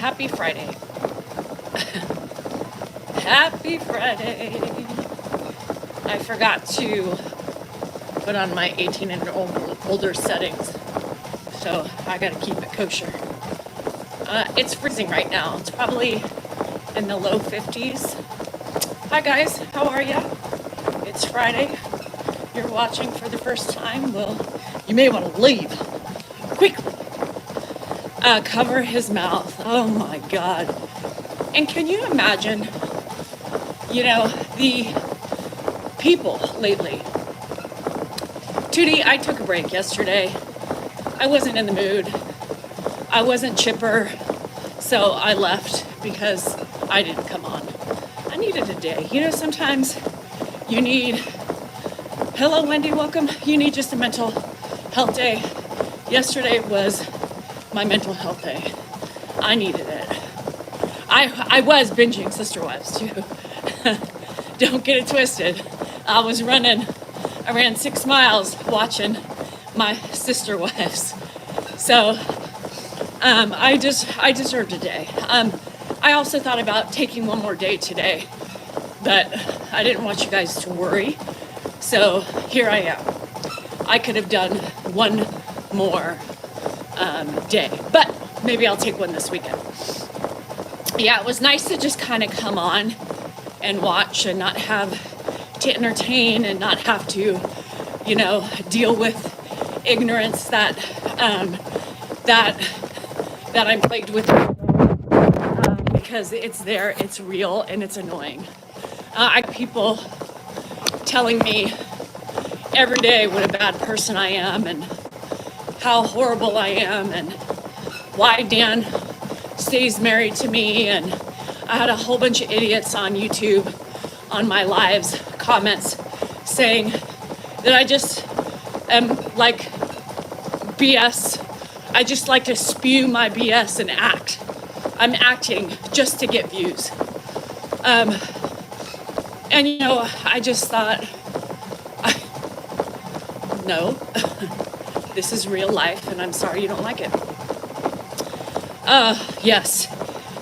Happy Friday. Happy Friday. I forgot to put on my 18 and older settings, so I gotta keep it kosher. It's freezing right now. It's probably in the low 50s. Hi guys, how are ya? It's Friday. You're watching for the first time. Well, you may want to leave quickly. Cover his mouth. Oh my God. And can you imagine, the people lately? Tootie, I took a break yesterday. I wasn't in the mood. I wasn't chipper. So I left because I didn't come on. I needed a day. Sometimes you need, hello Wendy, welcome. You need just a mental health day. Yesterday was my mental health day. I needed it. I was binging Sister Wives too. Don't get it twisted. I ran 6 miles watching my Sister Wives. So I deserved a day. I also thought about taking one more day today, but I didn't want you guys to worry. So here I am. I could have done one more day, but maybe I'll take one this weekend. Yeah, it was nice to just kind of come on and watch and not have to entertain and not have to, deal with ignorance that I'm plagued with, because it's there, it's real, and it's annoying. I get people telling me every day what a bad person I am and how horrible I am and why Dan stays married to me. And I had a whole bunch of idiots on YouTube on my lives comments saying that I just am like BS. I just like to spew my BS and act. I'm acting just to get views. And I just thought, no, this is real life and I'm sorry you don't like it. Yes,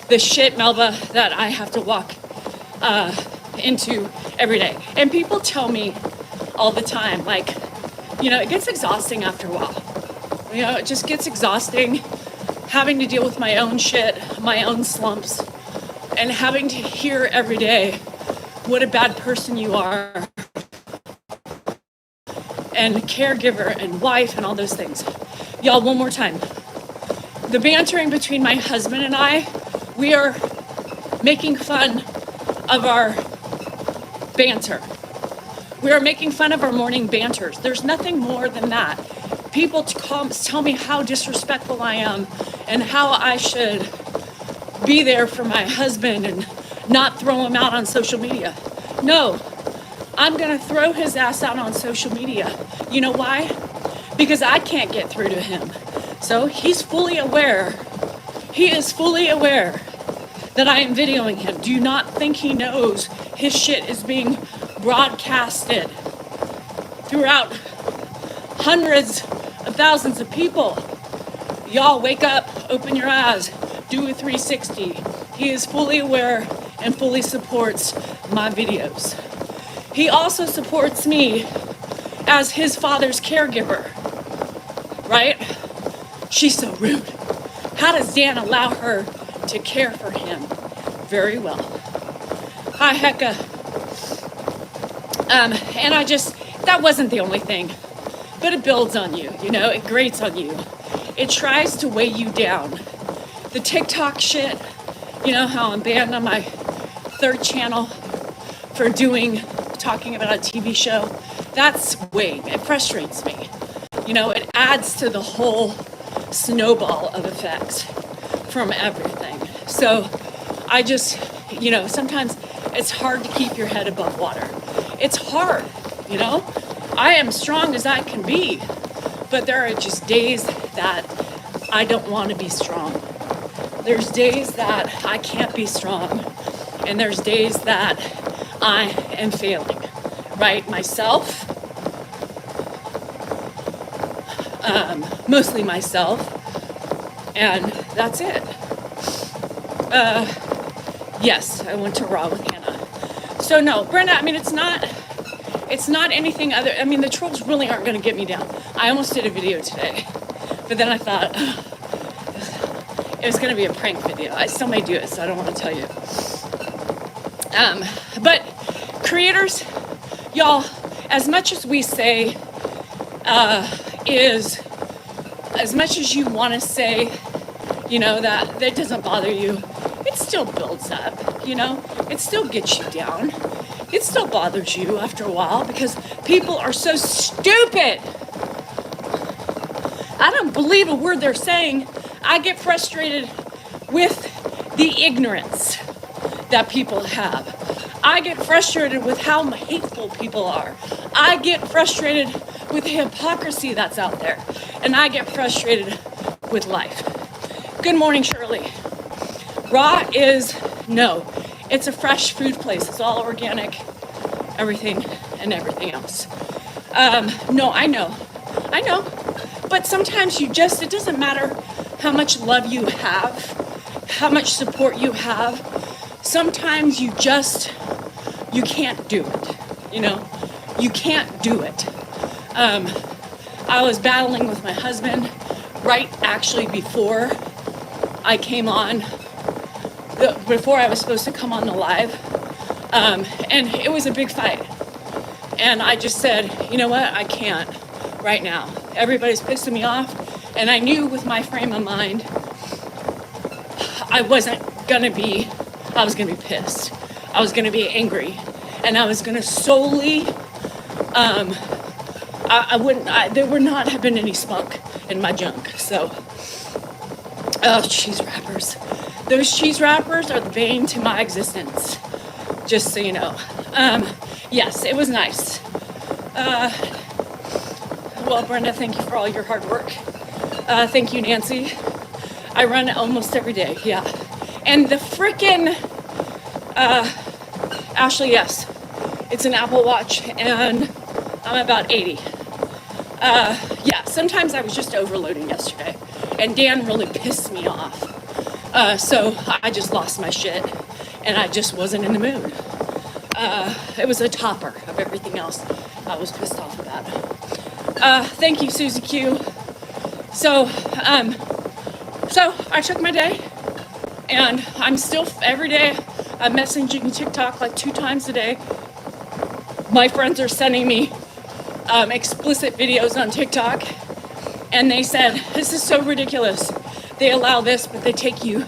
the shit, Melba, that I have to walk into every day. And people tell me all the time, like, it gets exhausting after a while. It just gets exhausting having to deal with my own shit, my own slumps, and having to hear every day what a bad person you are, and caregiver and wife and all those things. Y'all, one more time. The bantering between my husband and I, we are making fun of our banter. We are making fun of our morning banters. There's nothing more than that. People tell me how disrespectful I am and how I should be there for my husband and not throw him out on social media. No, I'm gonna throw his ass out on social media. You know why? Because I can't get through to him. So he's fully aware. He is fully aware that I am videoing him. Do you not think he knows his shit is being broadcasted throughout hundreds of thousands of people? Y'all wake up, open your eyes, do a 360. He is fully aware and fully supports my videos. He also supports me as his father's caregiver, right? She's so rude. How does Dan allow her to care for him? Very well. Hi, Hecka. And that wasn't the only thing, but it builds on you, it grates on you. It tries to weigh you down. The Tik Tok shit, how I'm banned on my 3rd channel for talking about a TV show, that's weighing. It frustrates me. It adds to the whole snowball of effects from everything. So I just, sometimes it's hard to keep your head above water. It's hard, I am strong as I can be, but there are just days that I don't want to be strong. There's days that I can't be strong, and there's days that I am failing, right? Myself, mostly myself, and that's it. Yes, I went to Raw with Hannah. So no, Brenda, I mean, it's not anything other, I mean, the trolls really aren't going to get me down. I almost did a video today, but then I thought it was going to be a prank video. I still may do it, so I don't want to tell you. But creators, y'all, as much as we say, as much as you want to say, you know, that doesn't bother you, it still builds up, you know? It still gets you down. It still bothers you after a while because people are so stupid. I don't believe a word they're saying. I get frustrated with the ignorance that people have. I get frustrated with how hateful people are. I get frustrated with the hypocrisy that's out there. And I get frustrated with life. Good morning, Shirley. Raw is, no, it's a fresh food place. It's all organic, everything and everything else. No, I know. But sometimes it doesn't matter how much love you have, how much support you have. Sometimes you can't do it, you know? You can't do it. I was battling with my husband right actually before I came on, before I was supposed to come on the live, and it was a big fight. And I just said, you know what, I can't right now. Everybody's pissing me off, and I knew with my frame of mind, I was gonna be pissed. I was gonna be angry, and I was gonna solely, there would not have been any spunk in my junk, so. Oh, cheese wrappers. Those cheese wrappers are the bane to my existence, just so you know. Yes, it was nice. Well, Brenda, thank you for all your hard work. Thank you, Nancy. I run it almost every day, yeah. And the frickin', Ashley, yes, it's an Apple Watch, and I'm about 80. Yeah, sometimes I was just overloading yesterday, and Dan really pissed me off. So I just lost my shit, and I just wasn't in the mood. It was a topper of everything else I was pissed off about. Thank you, Susie Q. So I took my day, and I'm still, every day, I'm messaging TikTok like 2 times a day. My friends are sending me explicit videos on TikTok, and they said, this is so ridiculous. They allow this, but they take you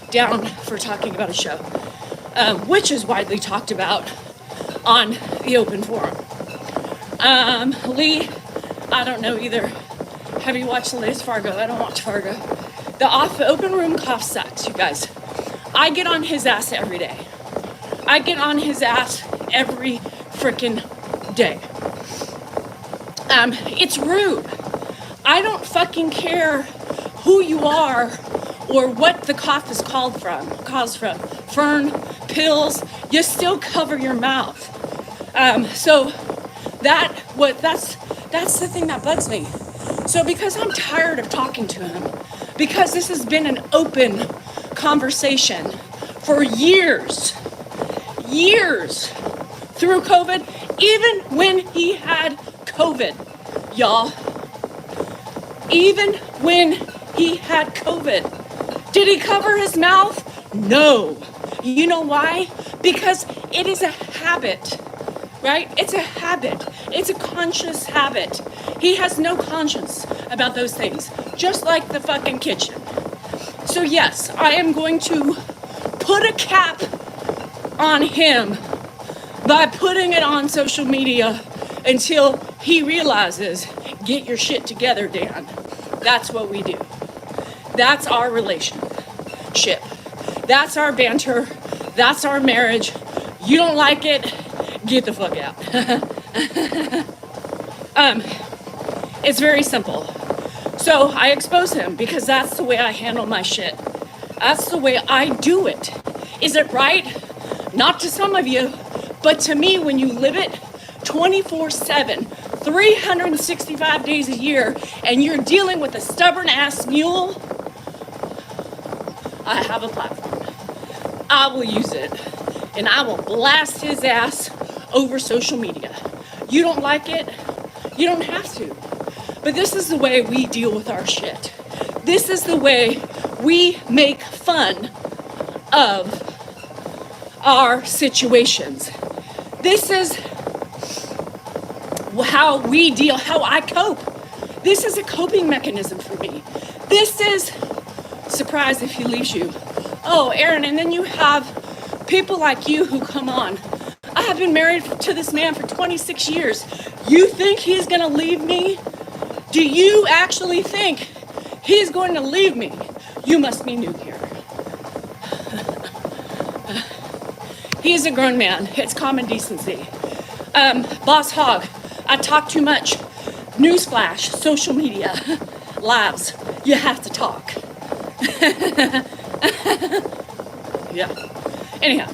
down for talking about a show, which is widely talked about on the open forum. Lee, I don't know either. Have you watched the latest Fargo? I don't watch Fargo. The open room cough sucks, you guys. I get on his ass every day. I get on his ass every freaking day. It's rude. I don't fucking care who you are or what the cough is caused from. Fern, pills, you still cover your mouth. So that's the thing that bugs me. So because I'm tired of talking to him, because this has been an open conversation for years through COVID, even when he had COVID, y'all. Even when he had COVID. Did he cover his mouth? No. You know why? Because it is a habit, right? It's a habit. It's a conscious habit. He has no conscience about those things, just like the fucking kitchen. So yes, I am going to put a cap on him by putting it on social media until he realizes, get your shit together, Dan. That's what we do. That's our relationship. That's our banter. That's our marriage. You don't like it, get the fuck out. It's very simple. So I expose him because that's the way I handle my shit. That's the way I do it. Is it right? Not to some of you, but to me, when you live it 24/7, 365 days a year, and you're dealing with a stubborn ass mule, I have a platform. I will use it and I will blast his ass over social media. You don't like it? You don't have to. But this is the way we deal with our shit. This is the way we make fun of our situations. This is how we deal, how I cope. This is a coping mechanism for me. This is, surprise if he leaves you. Oh, Aaron, and then you have people like you who come on. I have been married to this man for 26 years. You think he's gonna leave me? Do you actually think he's going to leave me? You must be new here. He is a grown man. It's common decency. Boss Hog, I talk too much. Newsflash, social media, lives, you have to talk. Yeah. Anyhow,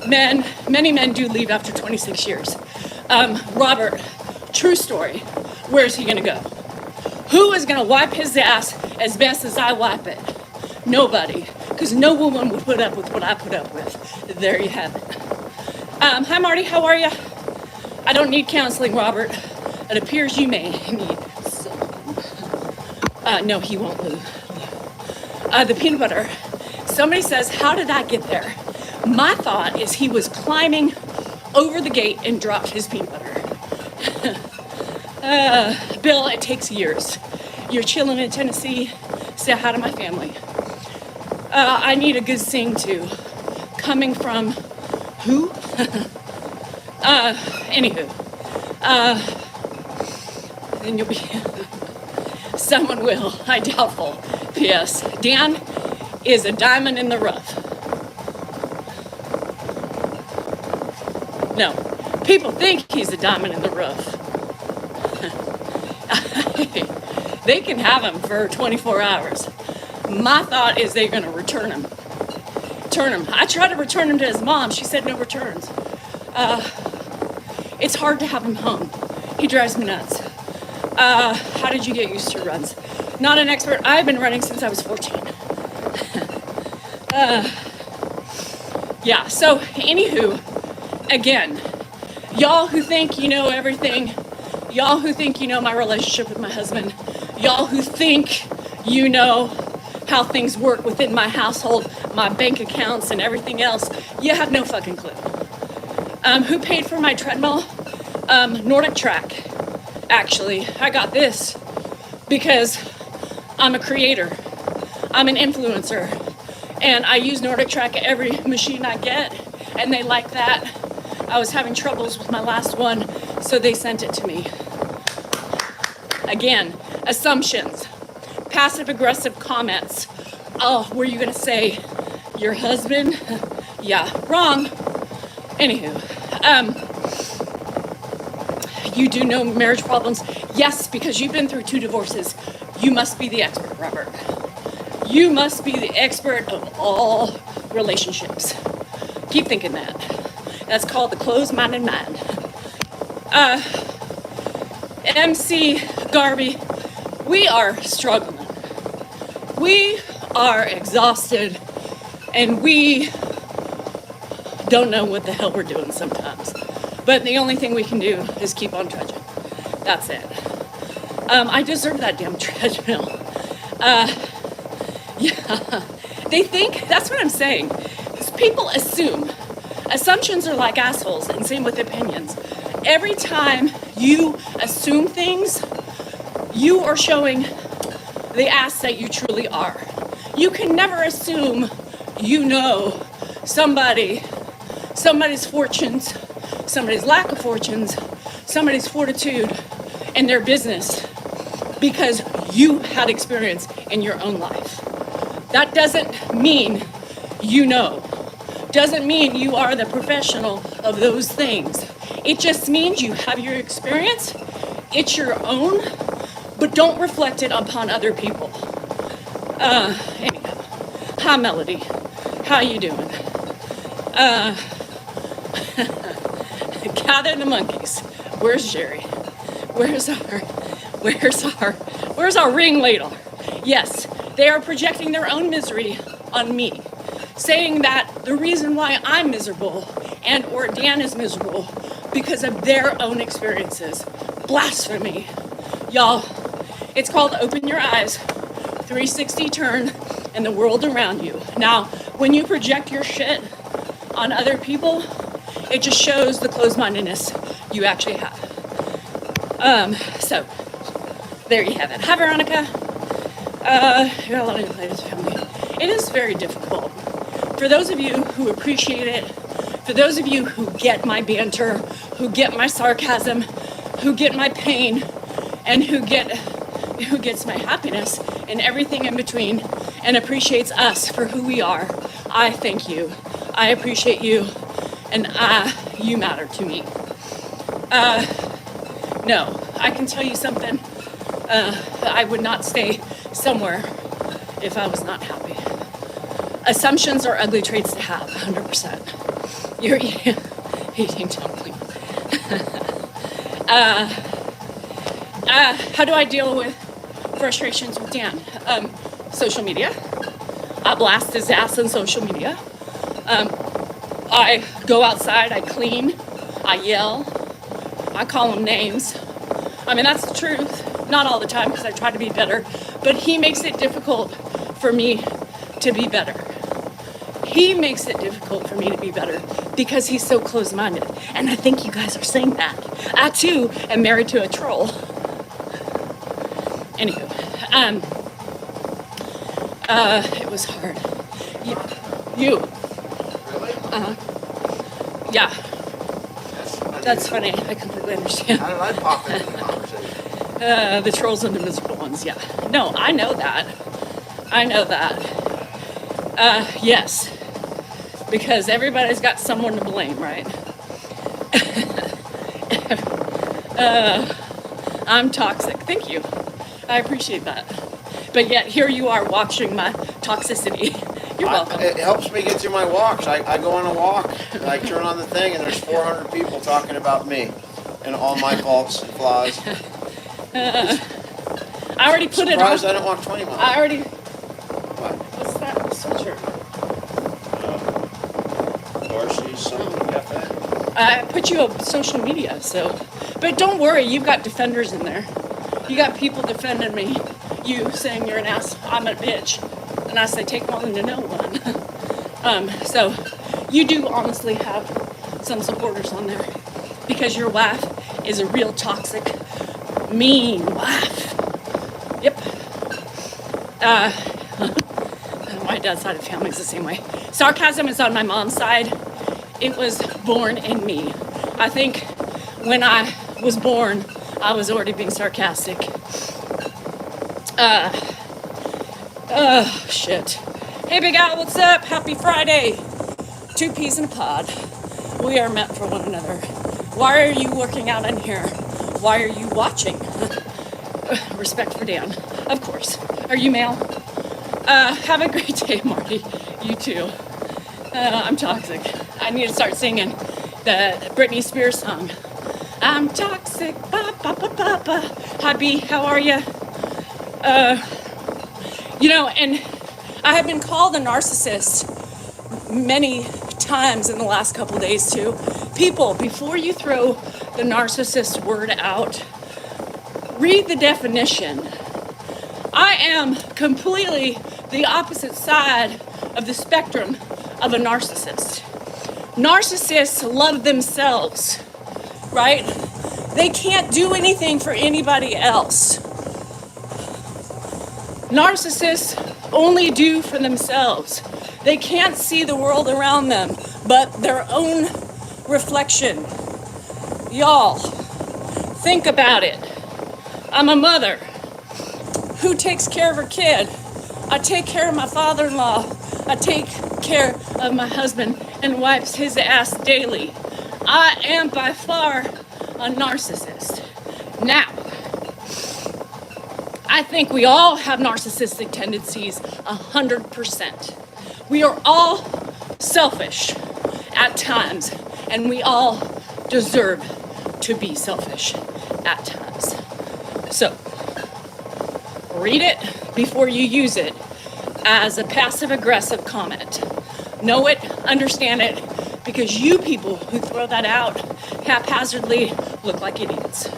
many men do leave after 26 years. Robert, true story. Where's he gonna go? Who is gonna wipe his ass as best as I wipe it? Nobody, because no woman would put up with what I put up with. There you have it. Hi Marty, how are you? I don't need counseling, Robert. It appears you may need some. No, he won't leave. The peanut butter. Somebody says, how did I get there? My thought is he was climbing over the gate and dropped his peanut butter. Bill, it takes years. You're chilling in Tennessee. Say hi to my family. I need a good sing too. Coming from who? Anywho. Then you'll be, someone will, I doubtful. P.S. Dan is a diamond in the rough. No, people think he's a diamond in the rough. They can have him for 24 hours. My thought is they're gonna return him. Turn him. I tried to return him to his mom. She said no returns. It's hard to have him home. He drives me nuts. How did you get used to runs? Not an expert. I've been running since I was 14. Yeah, so anywho, again, y'all who think you know everything, y'all who think you know my relationship with my husband, y'all who think you know how things work within my household, my bank accounts and everything else, you have no fucking clue. Who paid for my treadmill? Nordic Track. Actually, I got this because I'm a creator. I'm an influencer. And I use Nordic Track at every machine I get. And they like that. I was having troubles with my last one, so they sent it to me. Again, assumptions. Passive-aggressive comments. Oh, were you gonna say your husband? Yeah, wrong. Anywho, you do know marriage problems? Yes, because you've been through 2 divorces. You must be the expert, Robert. You must be the expert of all relationships. Keep thinking that. That's called the closed-minded mind. MC Garvey, we are struggling. We are exhausted, and we don't know what the hell we're doing sometimes. But the only thing we can do is keep on trudging. That's it. I deserve that damn treadmill. Yeah, they think, that's what I'm saying. People assume. Assumptions are like assholes, and same with opinions. Every time you assume things, you are showing the ass that you truly are. You can never assume you know somebody's fortunes, somebody's lack of fortunes, somebody's fortitude in their business because you had experience in your own life. That doesn't mean you know. Doesn't mean you are the professional of those things. It just means you have your experience, it's your own, but don't reflect it upon other people. Anyhow, hi Melody, how you doing? Gather the monkeys. Where's Jerry? Where's our ring ladle? Yes, they are projecting their own misery on me. saying that the reason why I'm miserable and or Dan is miserable because of their own experiences. Blasphemy. Y'all, it's called open your eyes, 360 turn in the world around you. Now, when you project your shit on other people, it just shows the closed-mindedness you actually have. So, there you have it. Hi, Veronica. You got a lot of play this family. It is very difficult. For those of you who appreciate it, for those of you who get my banter, who get my sarcasm, who get my pain, and who gets my happiness and everything in between, and appreciates us for who we are, I thank you. I appreciate you, and you matter to me. No, I can tell you something. I would not stay somewhere if I was not happy. Assumptions are ugly traits to have, 100%. You're eating dumpling. How do I deal with frustrations with Dan? Social media. I blast his ass on social media. I go outside, I clean, I yell, I call him names. I mean, that's the truth. Not all the time, because I try to be better, but he makes it difficult for me to be better. He makes it difficult for me to be better because he's so close-minded. And I think you guys are saying that. I, too, am married to a troll. Anywho, it was hard. You. Really? Yeah. That's funny. I completely understand. How did I pop into the conversation? The trolls and the miserable ones, yeah. No, I know that. I know that. Yes. Because everybody's got someone to blame, right? I'm toxic. Thank you. I appreciate that. But yet, here you are watching my toxicity. You're welcome. It helps me get through my walks. I go on a walk, and I turn on the thing, and there's 400 people talking about me and all my faults and flaws. I already put it on. Surprised I don't walk 20 miles. I already. What? What's that sweatshirt? Dorsey's something cafe. I put you on social media, so. But don't worry, you've got defenders in there. You got people defending me. You saying you're an ass, I'm a bitch. And I say, take one to know one. So you do honestly have some supporters on there because your wife is a real toxic, mean wife. Yep. My dad's side of the family is the same way. Sarcasm is on my mom's side. It was born in me. I think when I was born, I was already being sarcastic. Shit. Hey, Big Al, what's up? Happy Friday. 2 peas in a pod. We are meant for one another. Why are you working out in here? Why are you watching? Respect for Dan, of course. Are you male? Have a great day, Marty. You too. I'm toxic. I need to start singing the Britney Spears song. I'm toxic. Ba, ba, ba, ba, ba. Hi, B. How are you? And I have been called a narcissist many times in the last couple days too. People, before you throw the narcissist word out, read the definition. I am completely the opposite side of the spectrum of a narcissist. Narcissists love themselves, right? They can't do anything for anybody else. Narcissists only do for themselves. They can't see the world around them but their own reflection. Y'all, think about it. I'm a mother. Who takes care of her kid? I take care of my father-in-law. I take care of my husband and wipes his ass daily. I am by far a narcissist. Now, I think we all have narcissistic tendencies, 100%. We are all selfish at times, and we all deserve to be selfish at times. So, read it before you use it as a passive-aggressive comment. Know it, understand it, because you people who throw that out haphazardly look like idiots.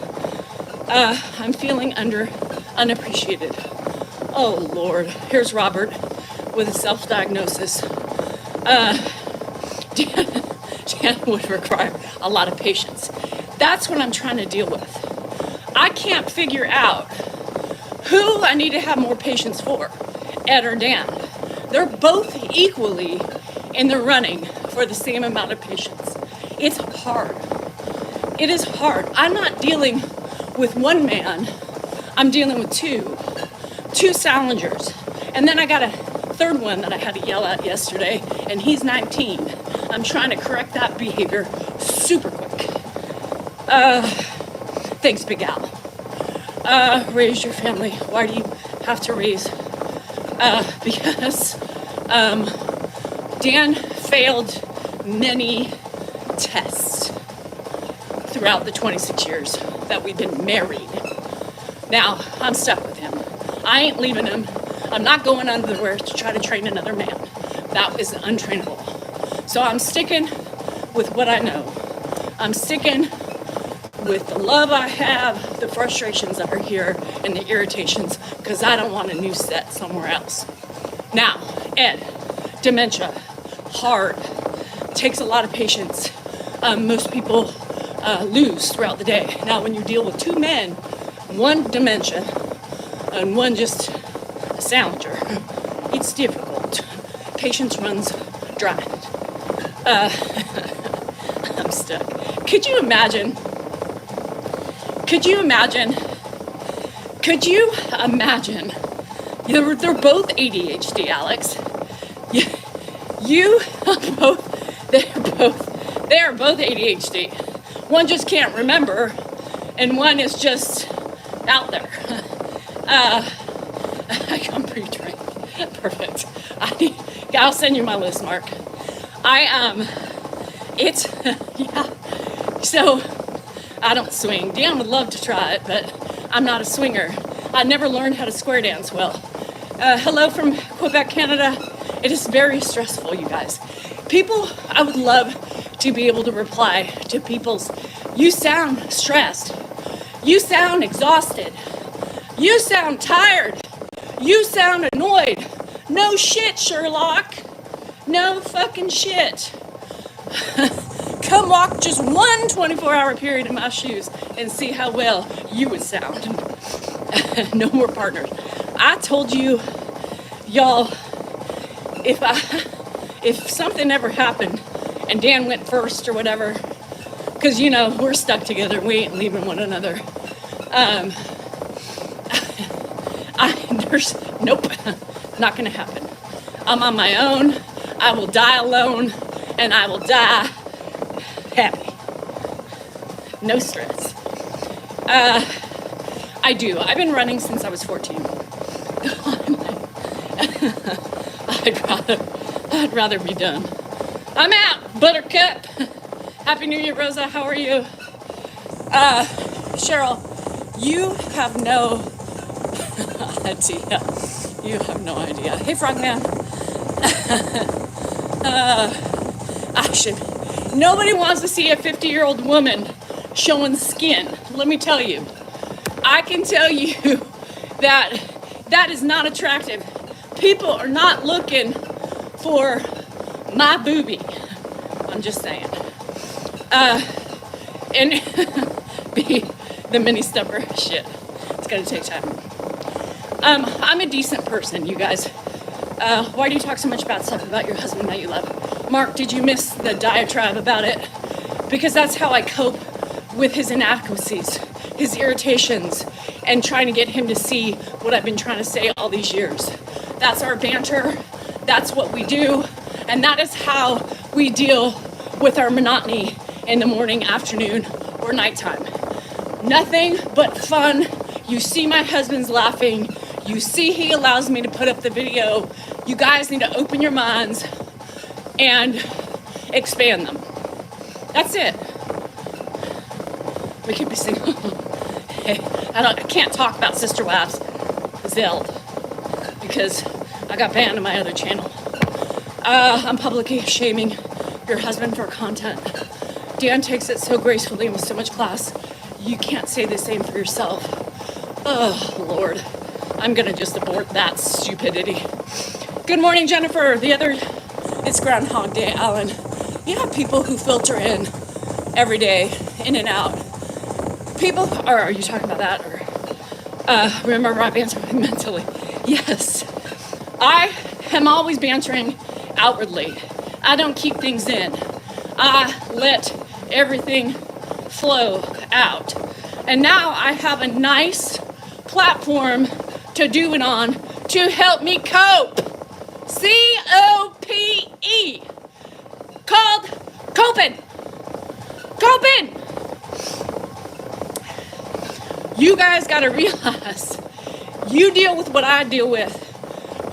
I'm feeling unappreciated. Oh Lord, here's Robert with a self-diagnosis. Jan would require a lot of patience. That's what I'm trying to deal with. I can't figure out who I need to have more patience for, Ed or Dan. They're both equally in the running for the same amount of patience. It's hard. It is hard. I'm not dealing with one man. I'm dealing with two Salingers. And then I got a third one that I had to yell at yesterday, and he's 19. I'm trying to correct that behavior super quick. Thanks, Big Al. Raise your family. Why do you have to raise? Because Dan failed many tests throughout the 26 years that we've been married. Now, I'm stuck with him. I ain't leaving him. I'm not going underwear to try to train another man. That is untrainable. So I'm sticking with what I know. I'm sticking with the love I have, the frustrations that are here, and the irritations, because I don't want a new set somewhere else. Now, Ed, dementia, hard, takes a lot of patience. Most people lose throughout the day. Now, when you deal with two men, one dementia and one just a Salinger, it's difficult. Patience runs dry. I'm stuck. Could you imagine? They're both ADHD, Alex. They are both ADHD. One just can't remember, and one is just out there. I'm pre-trained. Perfect. I'll send you my list, Mark. Yeah. So, I don't swing. Dan would love to try it, but I'm not a swinger. I never learned how to square dance well. Hello from Quebec, Canada. It is very stressful, you guys. I would love to be able to reply to people's, you sound stressed. You sound exhausted. You sound tired. You sound annoyed. No shit, Sherlock. No fucking shit. Come walk just one 24-hour period in my shoes and see how well you would sound. No more partners. I told you, y'all, if something ever happened and Dan went first or whatever, because, we're stuck together. We ain't leaving one another. Nope, not going to happen. I'm on my own. I will die alone, and I will die happy. No stress. I do. I've been running since I was 14. I'd rather be done. I'm out, Buttercup. Happy New Year, Rosa. How are you? Cheryl, you have no idea. You have no idea. Hey, Frogman. Nobody wants to see a 50-year-old woman showing skin. Let me tell you. I can tell you that is not attractive. People are not looking for my boobie. I'm just saying. And be the mini stepper. Shit. It's gonna take time. I'm a decent person, you guys. Why do you talk so much about stuff about your husband that you love? Mark, did you miss the diatribe about it? Because that's how I cope with his inadequacies, his irritations, and trying to get him to see what I've been trying to say all these years. That's our banter. That's what we do. And that is how we deal with our monotony in the morning, afternoon, or nighttime. Nothing but fun. You see my husband's laughing. You see he allows me to put up the video. You guys need to open your minds and expand them. That's it. We could be single. Hey, I can't talk about Sister Wives Zeld because I got banned on my other channel. I'm publicly shaming your husband for content. Dan takes it so gracefully and with so much class. You can't say the same for yourself. Oh, Lord. I'm gonna just abort that stupidity. Good morning, Jennifer. It's Groundhog Day, Alan. You have people who filter in every day, in and out. Or are you talking about that? Or remember my bantering mentally? Yes. I am always bantering outwardly. I don't keep things in. I let everything flow out. And now I have a nice platform to do it on to help me cope. C-O-P-E. Called coping. Coping. You guys gotta realize, you deal with what I deal with.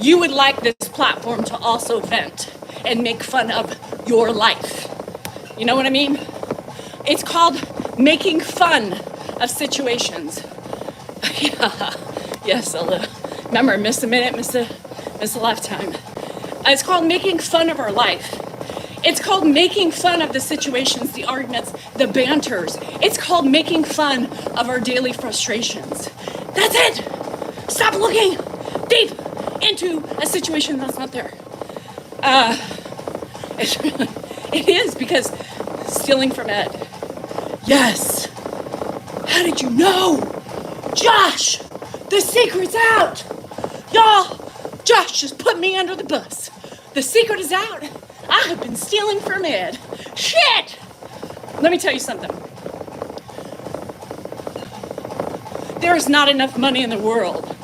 You would like this platform to also vent and make fun of your life. You know what I mean? It's called making fun of situations. Yeah. Yes, remember, miss a minute, miss a lifetime. It's called making fun of our life. It's called making fun of the situations, the arguments, the banters. It's called making fun of our daily frustrations. That's it. Stop looking deep into a situation that's not there. It is, because stealing from Ed. Yes. How did you know? Josh, the secret's out. Y'all, Josh just put me under the bus. The secret is out. I have been stealing from Ed. Shit! Let me tell you something. There is not enough money in the world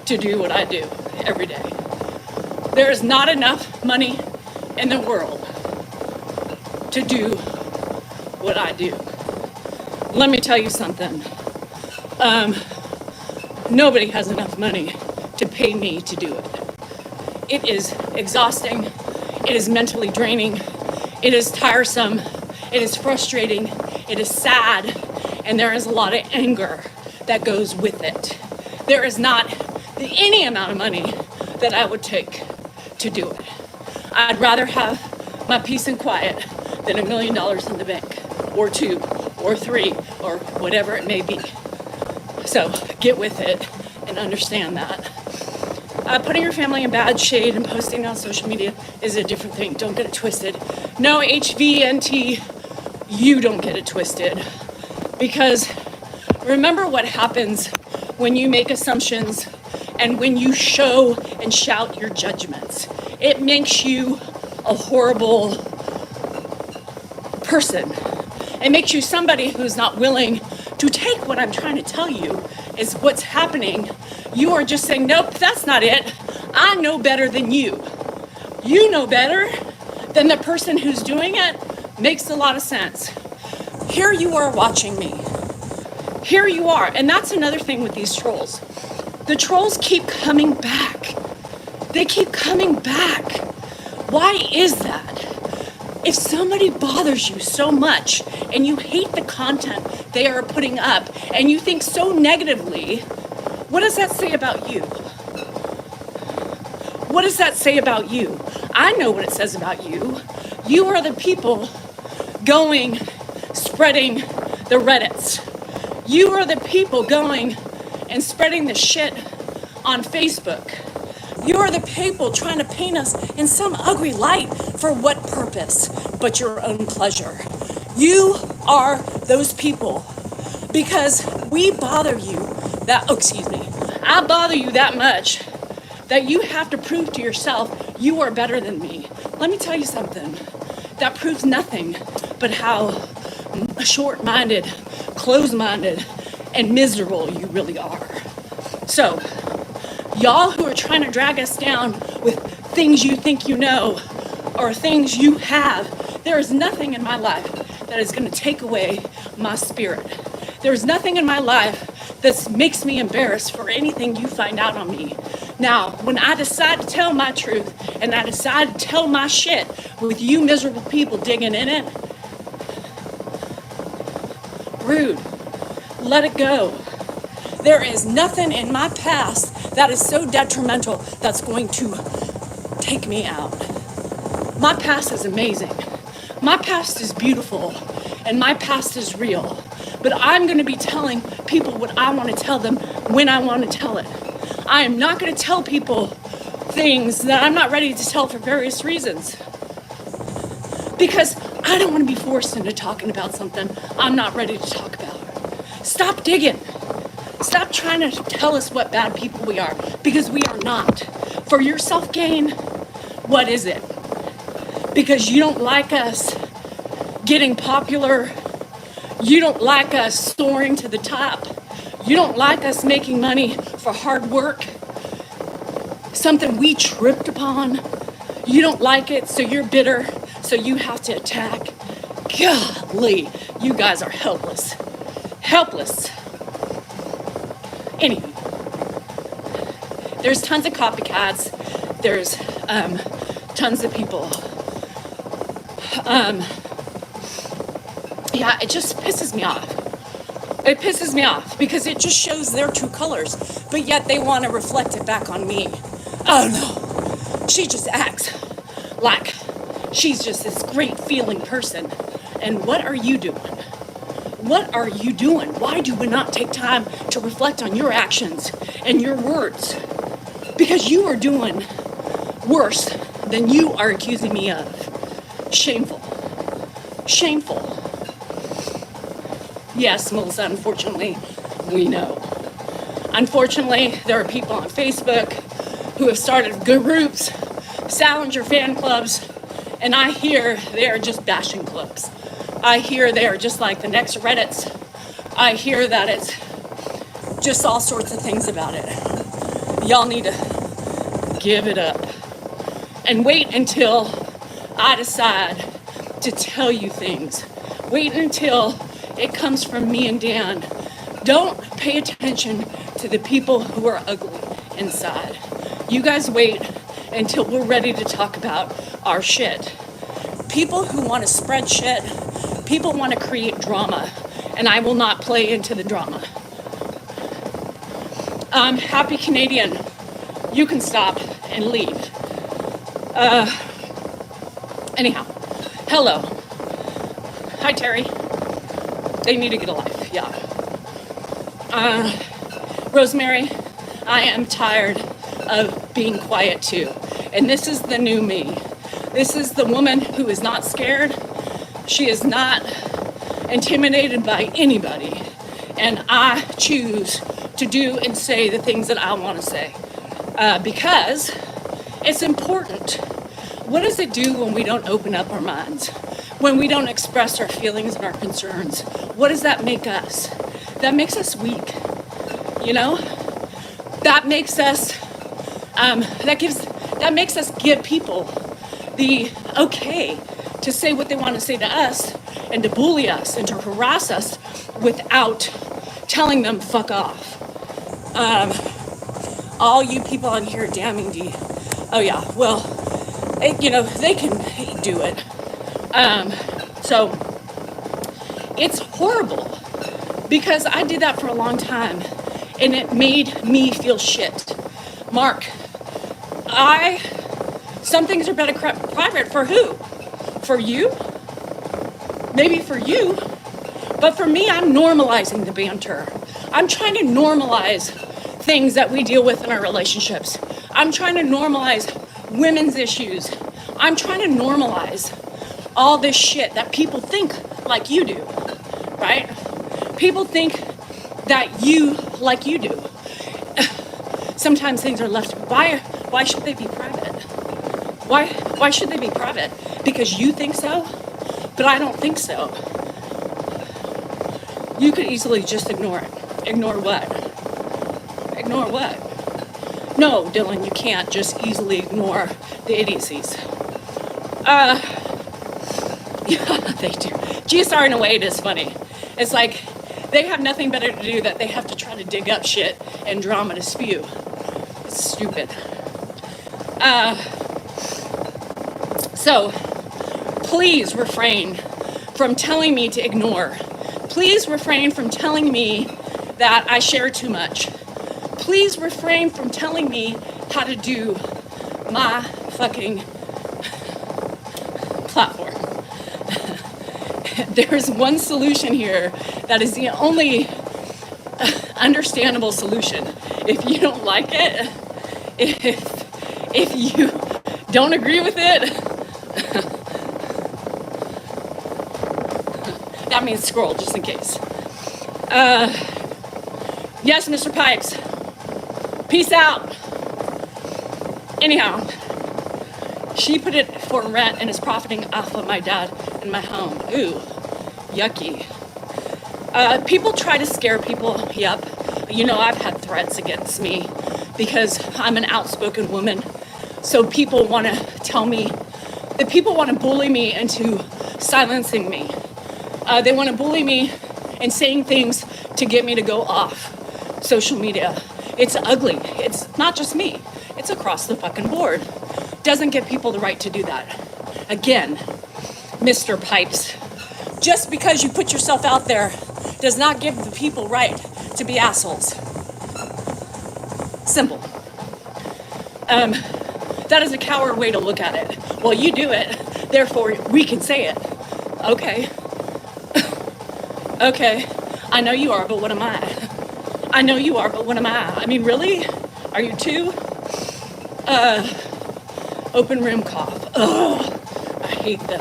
to do what I do every day. There is not enough money in the world to do what I do. Let me tell you something. Nobody has enough money to pay me to do it. It is exhausting. It is mentally draining. It is tiresome. It is frustrating. It is sad. And there is a lot of anger that goes with it. There is not any amount of money that I would take to do it. I'd rather have my peace and quiet than $1 million in the bank, or 2, or 3, or whatever it may be. So get with it and understand that. Putting your family in bad shade and posting on social media is a different thing. Don't get it twisted. No, HVNT, you don't get it twisted. Because remember what happens when you make assumptions and when you show and shout your judgments. It makes you a horrible person. It makes you somebody who's not willing to take what I'm trying to tell you is what's happening. You are just saying, nope, that's not it. I know better than you. You know better than the person who's doing it. Makes a lot of sense. Here you are watching me. Here you are. And that's another thing with these trolls. The trolls keep coming back. They keep coming back. Why is that? If somebody bothers you so much and you hate the content they are putting up and you think so negatively, what does that say about you? What does that say about you? I know what it says about you. You are the people spreading the Reddits. You are the people going and spreading the shit on Facebook. You are the people trying to paint us in some ugly light. For what purpose but your own pleasure? You are those people because I bother you that much that you have to prove to yourself you are better than me. Let me tell you something. That proves nothing but how short-minded, closed-minded, and miserable you really are. So, y'all who are trying to drag us down with things you think you know or things you have, there is nothing in my life that is going to take away my spirit. There is nothing in my life that makes me embarrassed for anything you find out on me. Now, when I decide to tell my truth and I decide to tell my shit with you miserable people digging in it, rude, let it go. There is nothing in my past that is so detrimental that's going to take me out. My past is amazing. My past is beautiful, and my past is real. But I'm going to be telling people what I want to tell them when I want to tell it. I am not going to tell people things that I'm not ready to tell for various reasons. Because I don't want to be forced into talking about something I'm not ready to talk about. Stop digging. Stop trying to tell us what bad people we are, because we are not. For your self-gain, what is it? Because you don't like us getting popular. You don't like us soaring to the top. You don't like us making money for hard work. Something we tripped upon. You don't like it, so you're bitter, so you have to attack. Golly, you guys are helpless. Helpless. Anyway, there's tons of copycats. There's tons of people. Yeah, it just pisses me off. It pisses me off because it just shows their true colors, but yet they want to reflect it back on me. Oh no, she just acts like she's just this great feeling person. And what are you doing? What are you doing? Why do we not take time to reflect on your actions and your words? Because you are doing worse than you are accusing me of. Shameful. Shameful. Yes, Melissa, unfortunately, we know. Unfortunately, there are people on Facebook who have started groups, Salinger fan clubs, and I hear they are just bashing clubs. I hear they are just like the next Reddits. I hear that it's just all sorts of things about it. Y'all need to give it up and wait until I decide to tell you things. Wait until it comes from me and Dan. Don't pay attention to the people who are ugly inside. You guys wait until we're ready to talk about our shit. People who want to spread shit, people want to create drama, and I will not play into the drama. Happy Canadian, you can stop and leave. Anyhow, hello. Hi, Terry. They need to get a life, yeah. Rosemary, I am tired of being quiet too. And this is the new me. This is the woman who is not scared. She is not intimidated by anybody. And I choose to do and say the things that I want to say. Because it's important. What does it do when we don't open up our minds? When we don't express our feelings and our concerns? What does that make us? That makes us weak, you know? That makes us, that makes us give people the okay to say what they want to say to us and to bully us and to harass us without telling them fuck off. All you people on here damning D. Oh yeah, well, they can do it. So it's horrible because I did that for a long time and it made me feel shit. Mark, some things are better private for who? For you? Maybe for you. But for me, I'm normalizing the banter. I'm trying to normalize things that we deal with in our relationships. I'm trying to normalize women's issues. I'm trying to normalize all this shit that people think like you do, right? People think that you like you do. Sometimes things are left. Why should they be private? Why should they be private? Because you think so, but I don't think so. You could easily just ignore it. Ignore what? Ignore what? No, Dylan, you can't just easily ignore the idiocies. Yeah, they do. GSR in a way it is funny. It's like they have nothing better to do that they have to try to dig up shit and drama to spew. It's stupid. So please refrain from telling me to ignore. Please refrain from telling me that I share too much. Please refrain from telling me how to do my fucking platform. There's one solution here that is the only understandable solution. If you don't like it, if you don't agree with it, that means scroll, just in case. Yes, Mr. Pipes. Peace out. Anyhow, she put it for rent and is profiting off of my dad and my home. Ooh, yucky. People try to scare people. Yep. You know, I've had threats against me because I'm an outspoken woman. So people want to tell me, people want to bully me into silencing me. They want to bully me and saying things to get me to go off social media. It's ugly. It's not just me. It's across the fucking board. Doesn't give people the right to do that. Again, Mr. Pipes, just because you put yourself out there does not give the people right to be assholes. Simple. That is a coward way to look at it. Well, you do it, therefore we can say it. Okay. Okay. I know you are, but what am I? I know you are, but what am I? I mean, really? Are you too? Open room cough. Ugh. I hate the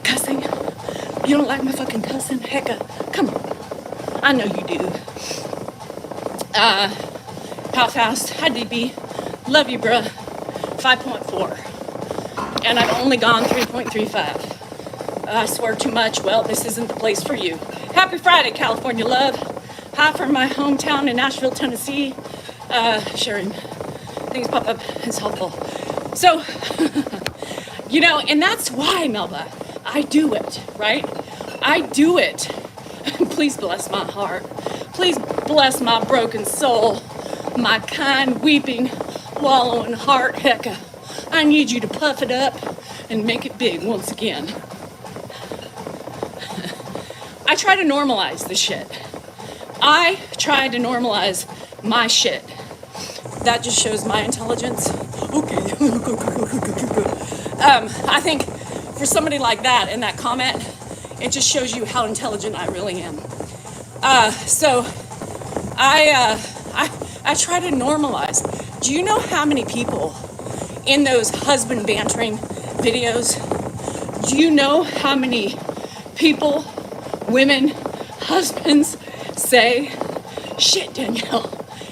cussing. You don't like my fucking cussing? Hecka. Come on. I know you do. How fast? Hi, DB. Love you, bruh. 5.4. And I've only gone 3.35. I swear too much. Well, this isn't the place for you. Happy Friday, California love. Hi from my hometown in Nashville, Tennessee. Sharing things pop up is helpful. So, you know, and that's why, Melba, I do it, right? I do it. Please bless my heart. Please bless my broken soul, my kind, weeping, wallowing heart. Hecka, I need you to puff it up and make it big once again. I try to normalize the shit. I try to normalize my shit. That just shows my intelligence. Okay. I think for somebody like that in that comment, it just shows you how intelligent I really am. So I try to normalize. Do you know how many people in those husband bantering videos? Do you know how many people, women, husbands say, shit, Danielle,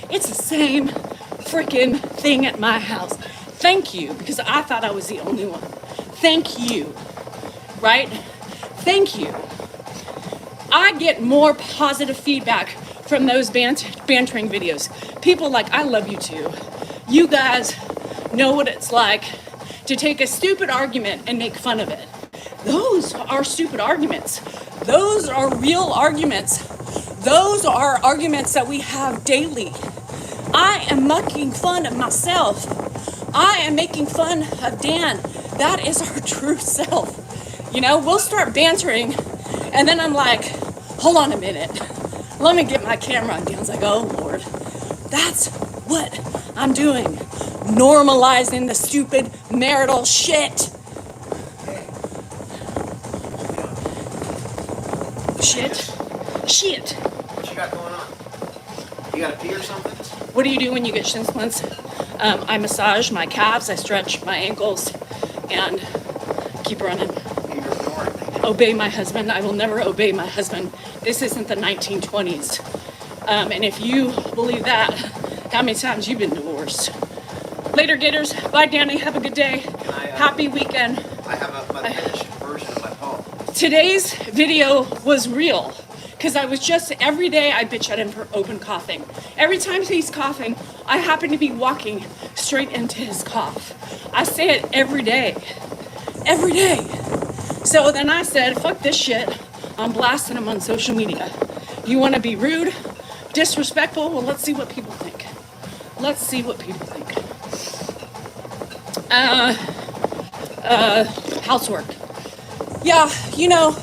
it's the same freaking thing at my house. Thank you, because I thought I was the only one. Thank you, right? Thank you. I get more positive feedback from those bantering videos. People like, I love you too. You guys know what it's like to take a stupid argument and make fun of it. Those are stupid arguments. Those are real arguments. Those are arguments that we have daily. I am making fun of myself. I am making fun of Dan. That is our true self. You know, we'll start bantering, and then I'm like, hold on a minute. Let me get my camera. And Dan's like, oh, Lord. That's what I'm doing. Normalizing the stupid marital shit. Shit. What you got going on? You got to pee or something? What do you do when you get shin splints? I massage my calves, I stretch my ankles, and keep running. Obey my husband. I will never obey my husband. This isn't the 1920s. And if you believe that, how many times you've been divorced? Later, Gators. Bye, Danny. Have a good day. Happy weekend. I have a finished version of my poem. Today's video was real. Because I was just, every day I bitch at him for open coughing. Every time he's coughing, I happen to be walking straight into his cough. I say it every day. Every day. So then I said, fuck this shit. I'm blasting him on social media. You want to be rude, disrespectful? Well, let's see what people think. Let's see what people think. Housework. Yeah, you know,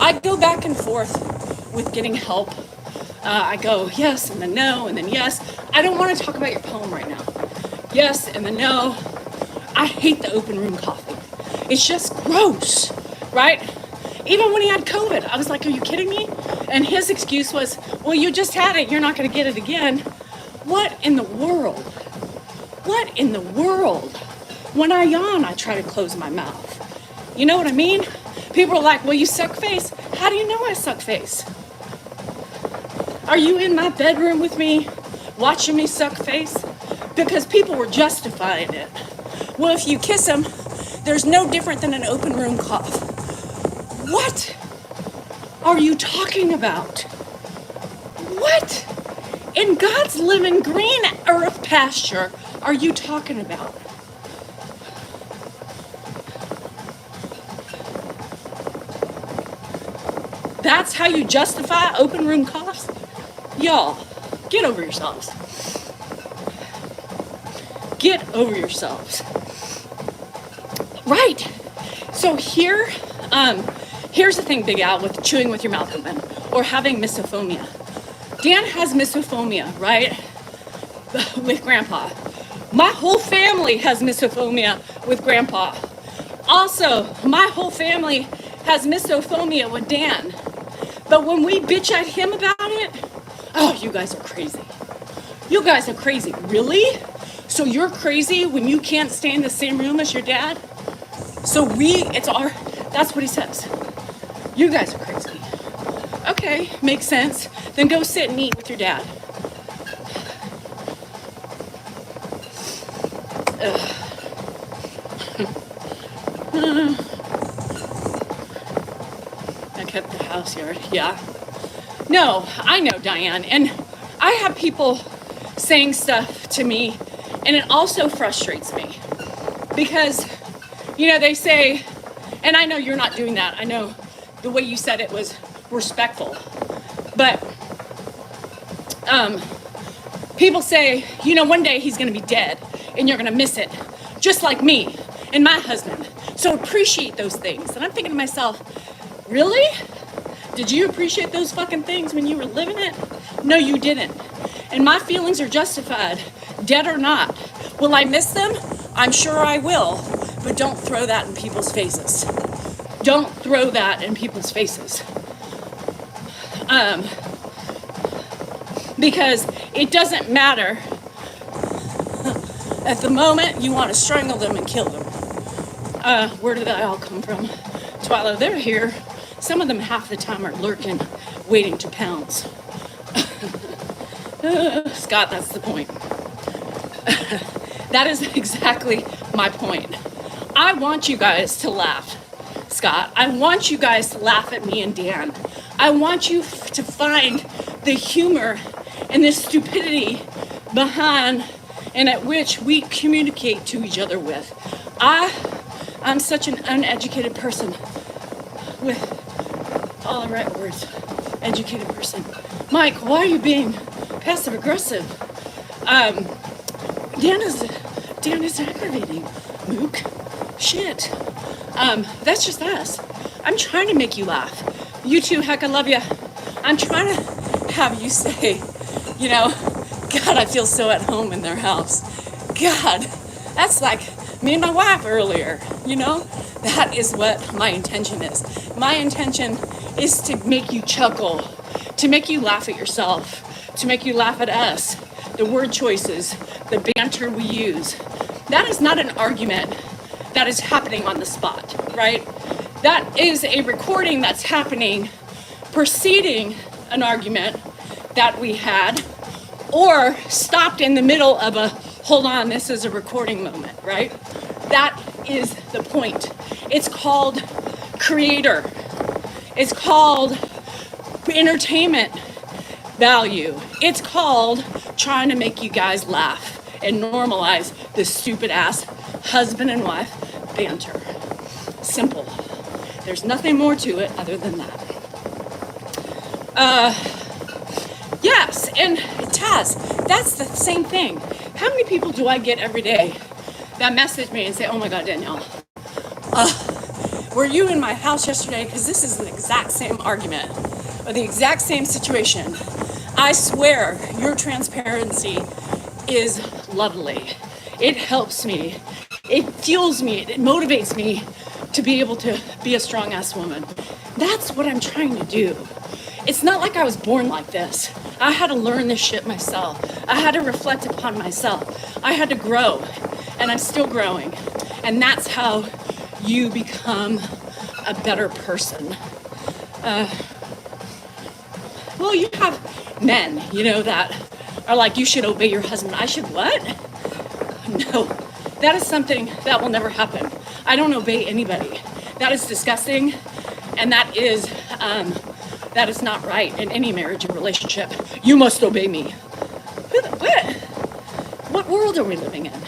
I go back and forth with getting help. I go yes and then no and then yes. I don't want to talk about your poem right now yes and the no. I hate the open room coffee. It's just gross, right? Even when he had COVID, I was like, are you kidding me? And his excuse was, well, you just had it, you're not gonna get it again. What in the world? What in the world? When I yawn, I try to close my mouth. You know what I mean? People are like, well, you suck face. How do you know I suck face? Are you in my bedroom with me, watching me suck face? Because people were justifying it. Well, if you kiss him, there's no different than an open room cough. What are you talking about? What in God's living green earth pasture are you talking about? That's how you justify open room coughs? Y'all, get over yourselves. Get over yourselves. Right. So here's the thing, Big Al, with chewing with your mouth open or having misophonia. Dan has misophonia, right? With Grandpa. My whole family has misophonia with Grandpa. Also, my whole family has misophonia with Dan. But when we bitch at him about it, oh, you guys are crazy. You guys are crazy. Really? So you're crazy when you can't stay in the same room as your dad? So that's what he says. You guys are crazy. Okay, makes sense. Then go sit and eat with your dad. I kept the house yard, yeah. No, I know, Diane, and I have people saying stuff to me, and it also frustrates me because, they say, and I know you're not doing that. I know the way you said it was respectful, but people say, one day he's going to be dead and you're going to miss it, just like me and my husband. So appreciate those things. And I'm thinking to myself, really? Did you appreciate those fucking things when you were living it? No, you didn't. And my feelings are justified, dead or not. Will I miss them? I'm sure I will. But don't throw that in people's faces. Don't throw that in people's faces. Because it doesn't matter. At the moment, you want to strangle them and kill them. Where did that all come from? Twyla, they're here. Some of them half the time are lurking, waiting to pounce. Scott, that's the point. That is exactly my point. I want you guys to laugh, Scott. I want you guys to laugh at me and Dan. I want you to find the humor and the stupidity behind and at which we communicate to each other with. I'm such an uneducated person with all the right words. Educated person. Mike, why are you being passive aggressive? Dan is aggravating. Mook. Shit. That's just us. I'm trying to make you laugh. You too, heck, I love you. I'm trying to have you say, God, I feel so at home in their house. God, that's like me and my wife earlier, That is what my intention is. My intention is to make you chuckle, to make you laugh at yourself, to make you laugh at us, the word choices, the banter we use. That is not an argument that is happening on the spot, right? That is a recording that's happening preceding an argument that we had or stopped in the middle of a, hold on, this is a recording moment, right? That is the point. It's called creator. It's called entertainment value. It's called trying to make you guys laugh and normalize this stupid ass husband and wife banter. Simple. There's nothing more to it other than that. Yes, and Taz, that's the same thing. How many people do I get every day that message me and say, oh my God, Danielle, were you in my house yesterday? Because this is the exact same argument or the exact same situation. I swear your transparency is lovely. It helps me. It fuels me. It motivates me to be able to be a strong ass woman. That's what I'm trying to do. It's not like I was born like this. I had to learn this shit myself. I had to reflect upon myself. I had to grow, and I'm still growing. And that's how you become a better person. Well, you have men, you know, that are like, you should obey your husband. I should what? No, that is something that will never happen. I don't obey anybody. That is disgusting, and that is not right in any marriage and relationship. You must obey me. What world are we living in?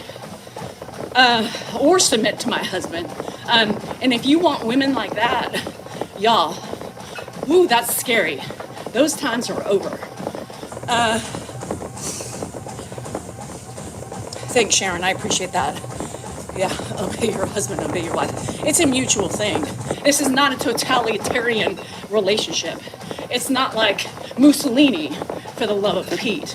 Or submit to my husband. And if you want women like that, y'all, woo, that's scary. Those times are over. Thanks, Sharon. I appreciate that. Yeah, obey your husband, obey your wife. It's a mutual thing. This is not a totalitarian relationship. It's not like Mussolini, for the love of Pete.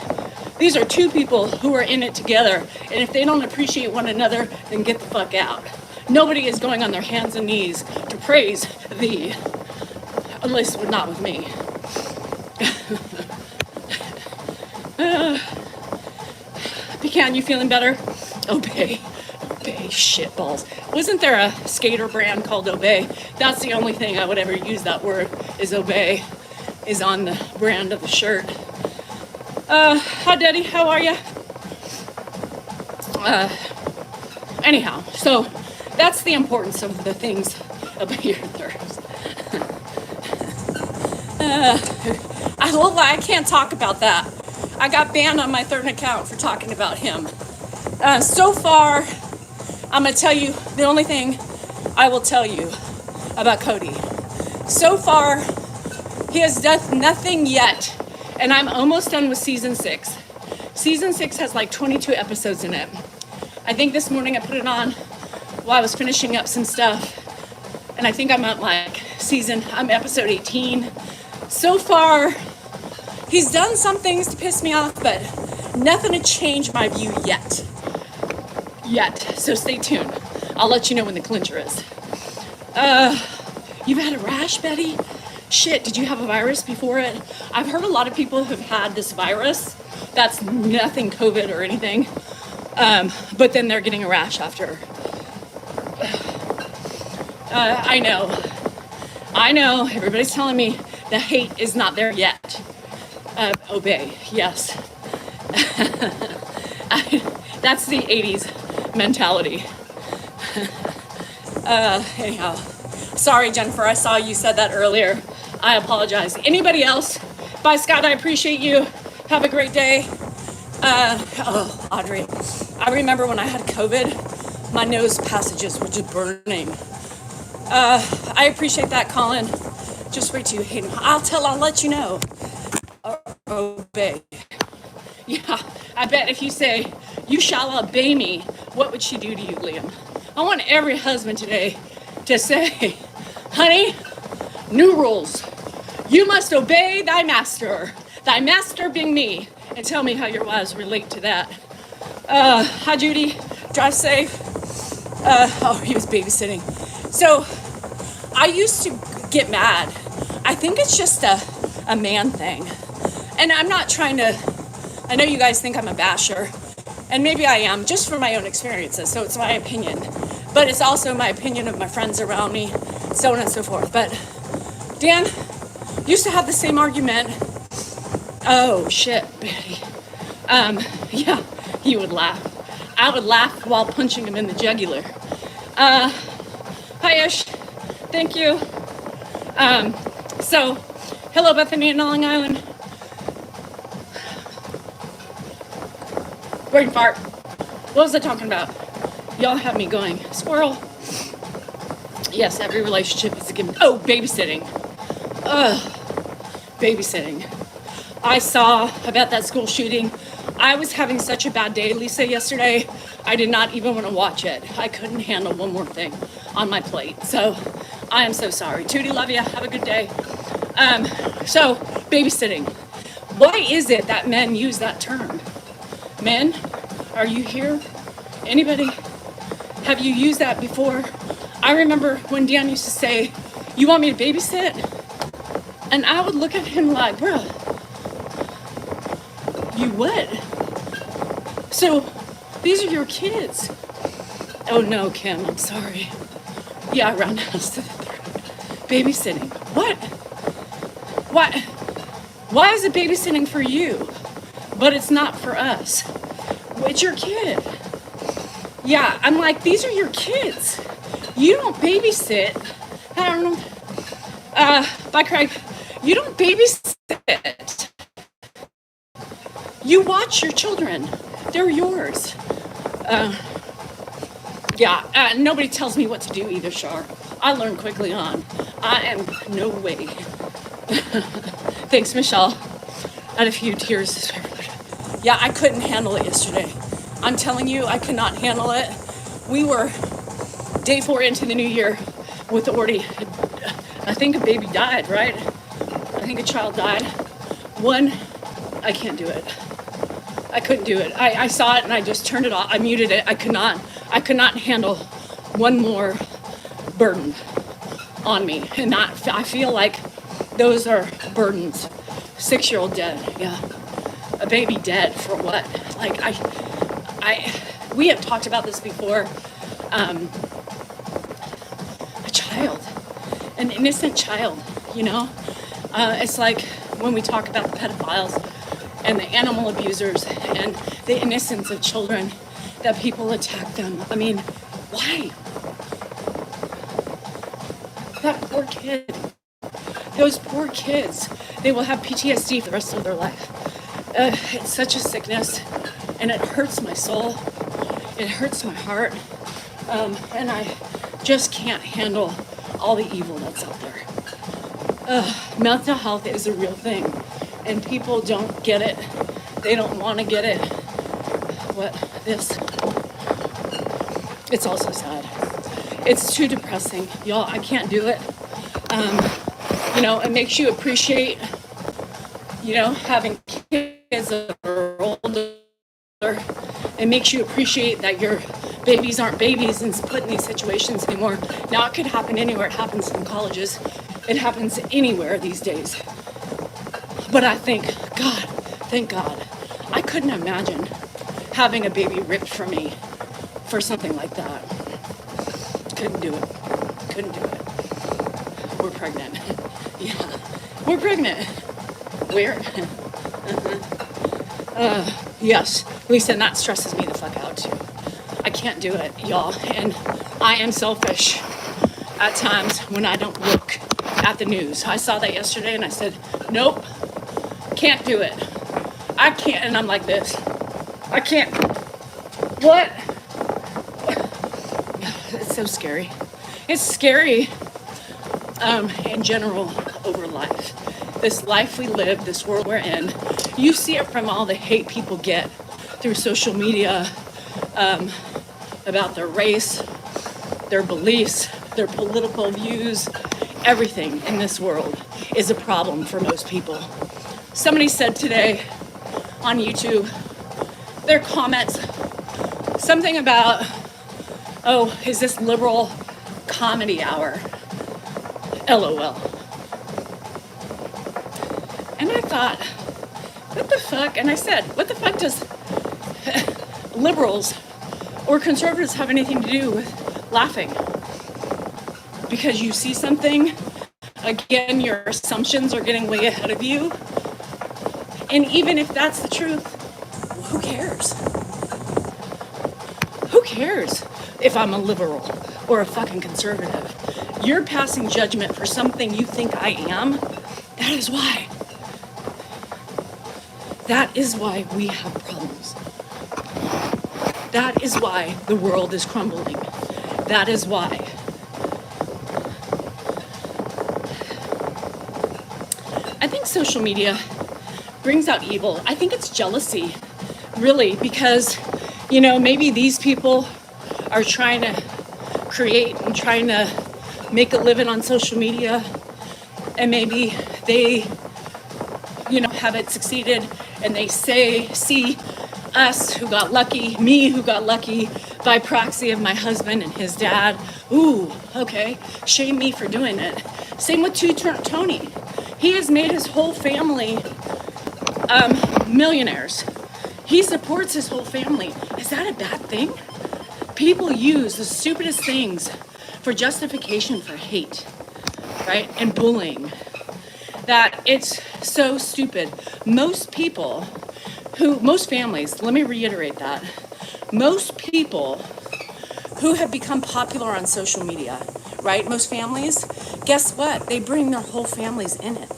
These are two people who are in it together, and if they don't appreciate one another, then get the fuck out. Nobody is going on their hands and knees to praise thee, at least not with me. Pecan, you feeling better? Obey. Obey, shitballs. Wasn't there a skater brand called Obey? That's the only thing I would ever use that word, is obey, is on the brand of the shirt. Hi, Daddy, how are you? Anyhow, so that's the importance of the things about your thirst. I can't talk about that. I got banned on my third account for talking about him. So far, I'm going to tell you the only thing I will tell you about Cody. So far, he has done nothing yet, and I'm almost done with season 6. Season 6 has like 22 episodes in it. I think this morning I put it on while I was finishing up some stuff, and I think I'm at I'm episode 18. So far, he's done some things to piss me off, but nothing to change my view yet. So stay tuned. I'll let you know when the clincher is. You've had a rash, Betty? Shit, did you have a virus before it? I've heard a lot of people have had this virus. That's nothing COVID or anything. But then they're getting a rash after. I know. Everybody's telling me the hate is not there yet. Obey, yes. That's the 80s mentality. Anyhow, sorry, Jennifer, I saw you said that earlier. I apologize. Anybody else? Bye, Scott, I appreciate you. Have a great day. Audrey, I remember when I had COVID, my nose passages were just burning. I appreciate that, Colin. Just wait till you hate him. I'll let you know. Obey. Yeah, I bet if you say, you shall obey me, what would she do to you, Liam? I want every husband today to say, honey, new rules. You must obey thy master being me, and tell me how your wives relate to that. Hi, Judy. Drive safe. He was babysitting. So, I used to get mad. I think it's just a man thing. And I'm not trying to, I know you guys think I'm a basher, and maybe I am, just from my own experiences, so it's my opinion. But it's also my opinion of my friends around me, so on and so forth. But Dan used to have the same argument. Oh, shit, Betty. Yeah, he would laugh. I would laugh while punching him in the jugular. Hi, Ish. Thank you. So, hello, Bethany in Long Island. Brain fart. What was I talking about? Y'all have me going. Squirrel. Yes, every relationship is a given. Oh, babysitting. Babysitting. I saw about that school shooting. I was having such a bad day, Lisa, yesterday. I did not even want to watch it. I couldn't handle one more thing on my plate. So I am so sorry. Tootie, love you. Have a good day. So babysitting. Why is it that men use that term? Men, are you here? Anybody? Have you used that before? I remember when Dan used to say, "You want me to babysit?" And I would look at him like, "Bruh, you would?" So these are your kids. Oh no, Kim, I'm sorry. Yeah, roundhouse to the throat. Babysitting. What? Why? Why is it babysitting for you, but it's not for us? It's your kid. Yeah, I'm like, these are your kids. You don't babysit. I don't know. Bye, Craig. You don't babysit. You watch your children. They're yours. Nobody tells me what to do either, Shar. I learn quickly on. I am no way. Thanks, Michelle. I had a few tears. Yeah, I couldn't handle it yesterday. I'm telling you, I could not handle it. We were day 4 into the new year with already, I think a baby died, right? I think a child died. One, I can't do it. I couldn't do it. I saw it and I just turned it off. I muted it. I could not handle one more burden on me. And I feel like those are burdens. 6-year-old dead, yeah. A baby dead for what? Like we have talked about this before. A child, an innocent child, you know? It's like when we talk about the pedophiles and the animal abusers and the innocence of children, that people attack them. I mean, why? That poor kid. Those poor kids. They will have PTSD for the rest of their life. It's such a sickness, and it hurts my soul. It hurts my heart. And I just can't handle all the evil that's out there. Mental health is a real thing, and people don't get it. They don't want to get it. It's also sad. It's too depressing. Y'all, I can't do it. It makes you appreciate, having kids that are older. It makes you appreciate that your babies aren't babies and put in these situations anymore. Now, it could happen anywhere. It happens in colleges. It happens anywhere these days. But I think, God, thank God, I couldn't imagine having a baby ripped from me for something like that. Couldn't do it. Couldn't do it. We're pregnant. Yeah, we're pregnant. Where? Yes, Lisa, and that stresses me the fuck out too. I can't do it, y'all. And I am selfish at times when I don't look at the news. I saw that yesterday and I said, nope, can't do it. I can't, and I'm like this. I can't. What? It's so scary. It's scary in general over life. This life we live, this world we're in, you see it from all the hate people get through social media about their race, their beliefs, their political views. Everything in this world is a problem for most people. Somebody said today on YouTube, their comments, something about, oh, is this liberal comedy hour? LOL. And I thought, what the fuck? And I said, what the fuck does liberals or conservatives have anything to do with laughing? Because you see something, again, your assumptions are getting way ahead of you. And even if that's the truth, who cares? Who cares if I'm a liberal or a fucking conservative? You're passing judgment for something you think I am. That is why. That is why we have problems. That is why the world is crumbling. That is why. I think social media brings out evil. I think it's jealousy, really, because, maybe these people are trying to create and trying to make a living on social media, and maybe they, haven't succeeded, and they see us who got lucky, me who got lucky by proxy of my husband and his dad. Ooh, okay, shame me for doing it. Same with Tony. He has made his whole family millionaires. He supports his whole family. Is that a bad thing? People use the stupidest things for justification for hate, right? And bullying. That it's so stupid. Most families, let me reiterate that, most people who have become popular on social media, right? Most families, guess what? They bring their whole families in it.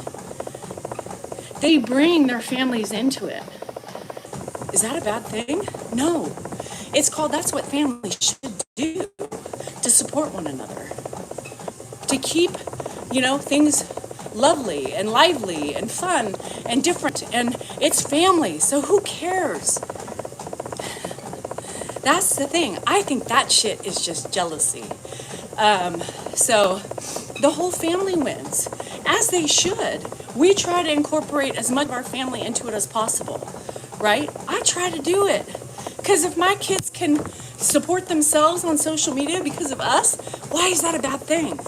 They bring their families into it. Is that a bad thing? No. It's called, that's what families should do, to support one another. To keep, things lovely and lively and fun and different, and it's family, so who cares? That's the thing. I think that shit is just jealousy. So the whole family wins, as they should. We try to incorporate as much of our family into it as possible, right? I try to do it, because if my kids can support themselves on social media because of us, why is that a bad thing?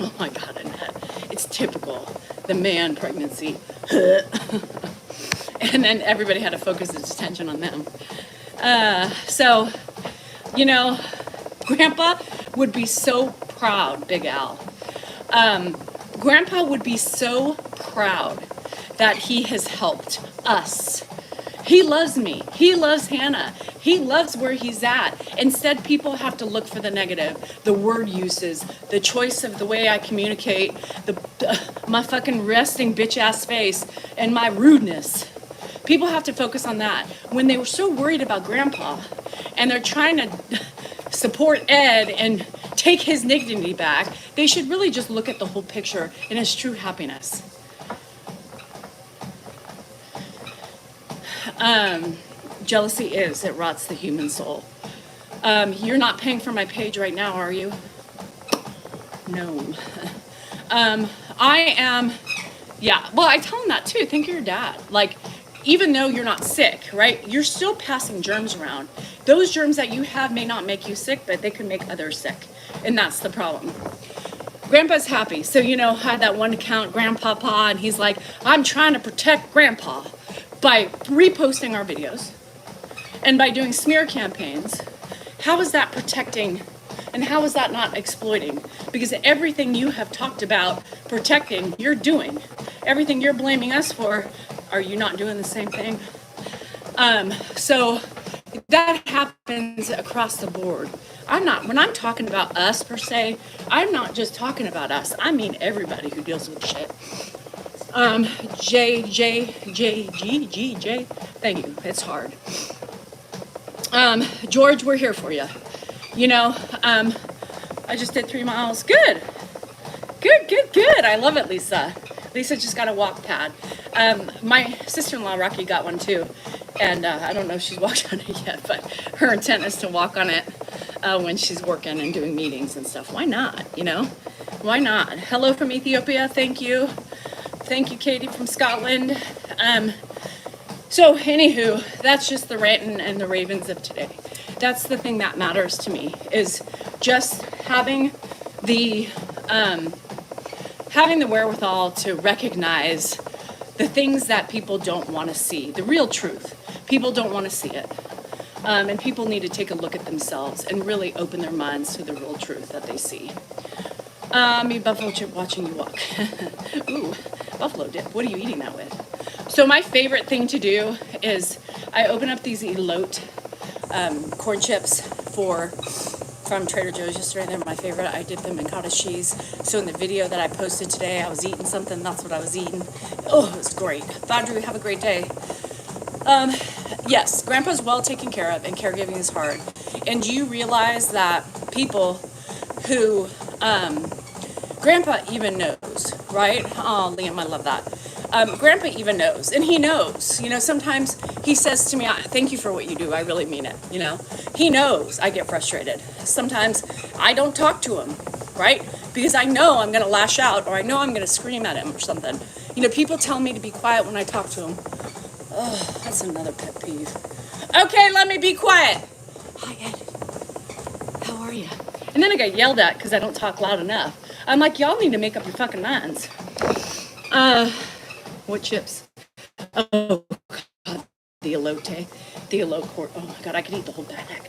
Oh my God, Annette, it's typical, the man pregnancy. And then everybody had to focus its attention on them. Grandpa would be so proud, Big Al. Grandpa would be so proud that he has helped us. He loves me. He loves Hannah. He loves where he's at. Instead, people have to look for the negative, the word uses, the choice of the way I communicate, my fucking resting bitch ass face, and my rudeness. People have to focus on that. When they were so worried about Grandpa, and they're trying to support Ed and take his dignity back, they should really just look at the whole picture and his true happiness. Jealousy it rots the human soul. You're not paying for my page right now, are you? No. I am, well, I tell him that too. Think of your dad. Like, even though you're not sick, right? You're still passing germs around. Those germs that you have may not make you sick, but they can make others sick. And that's the problem. Grandpa's happy. So, I had that one account, Grandpapa, and he's like, I'm trying to protect Grandpa by reposting our videos and by doing smear campaigns. How is that protecting, and how is that not exploiting? Because everything you have talked about protecting, you're doing. Everything you're blaming us for, are you not doing the same thing? So that happens across the board. When I'm talking about us per se, I'm not just talking about us. I mean everybody who deals with shit. J, thank you, it's hard. George, we're here for you. I just did 3 miles. Good. I love it, Lisa. Lisa just got a walk pad. My sister-in-law, Rocky, got one too. And I don't know if she's walked on it yet, but her intent is to walk on it when she's working and doing meetings and stuff. Why not, Why not? Hello from Ethiopia, thank you. Thank you, Katie from Scotland. So anywho, that's just the ranting and the ravens of today. That's the thing that matters to me, is just having the wherewithal to recognize the things that people don't want to see, the real truth. People don't want to see it. And people need to take a look at themselves and really open their minds to the real truth that they see. Me buffalo chip watching you walk. Ooh, buffalo dip. What are you eating that with? So my favorite thing to do is I open up these Elote corn chips from Trader Joe's yesterday. They're my favorite. I dip them in cottage cheese. So in the video that I posted today, I was eating something. That's what I was eating. Oh, it was great. Badru, have a great day. Yes, Grandpa's well taken care of, and caregiving is hard. And do you realize that people who, Grandpa even knows, right? Oh, Liam, I love that. Grandpa even knows, and he knows, sometimes he says to me, thank you for what you do. I really mean it. He knows I get frustrated. Sometimes I don't talk to him, right? because I know I'm going to lash out, or I know I'm going to scream at him or something. You know, people tell me to be quiet when I talk to him. Oh, that's another pet peeve. Okay, let me be quiet. Hi, Ed. How are you? And then I got yelled at because I don't talk loud enough. I'm like, y'all need to make up your fucking minds. What chips? Oh, God, the elote, the elote. Oh my God, I could eat the whole bag.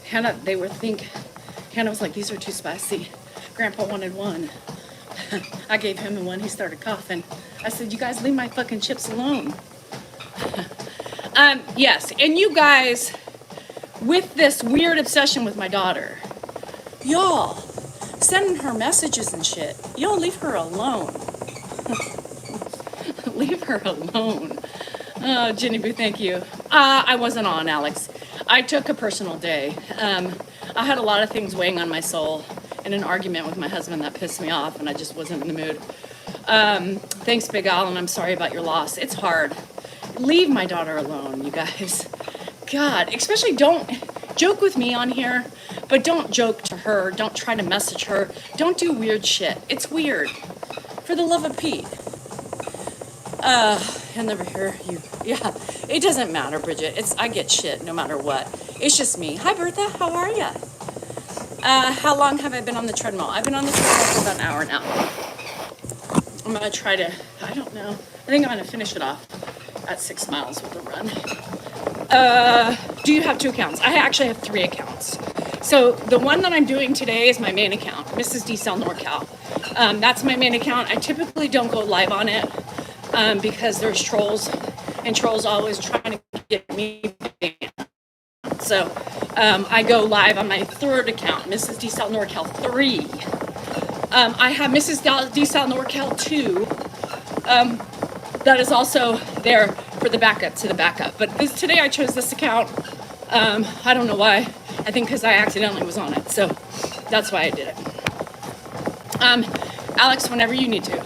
Hannah was like, these are too spicy. Grandpa wanted one. I gave him one, he started coughing. I said, you guys leave my fucking chips alone. Yes, and you guys, with this weird obsession with my daughter, y'all, sending her messages and shit, y'all leave her alone. Leave her alone. Oh, Jenny Boo, thank you. I wasn't on, Alex. I took a personal day. I had a lot of things weighing on my soul in an argument with my husband that pissed me off, and I just wasn't in the mood. Thanks, Big Al, and I'm sorry about your loss. It's hard. Leave my daughter alone, you guys. God, especially don't joke with me on here, but don't joke to her. Don't try to message her. Don't do weird shit. It's weird. For the love of Pete. He'll never hear you. Yeah, it doesn't matter, Bridget. I get shit no matter what. It's just me. Hi, Bertha. How are ya? How long have I been on the treadmill? I've been on the treadmill for about an hour now. I'm gonna try to, I don't know. I think I'm gonna finish it off at 6 miles with a run. Do you have 2 accounts? I actually have 3 accounts. So the one that I'm doing today is my main account, Mrs. D-Cell NorCal. That's my main account. I typically don't go live on it because there's trolls, and trolls always trying to get me banned. So I go live on my 3rd account, Mrs. D-Cell NorCal 3. I have Mrs. D-Cell NorCal 2. That is also there for the backup to the backup. But today I chose this account. I don't know why. I think because I accidentally was on it. So that's why I did it. Alex, whenever you need to.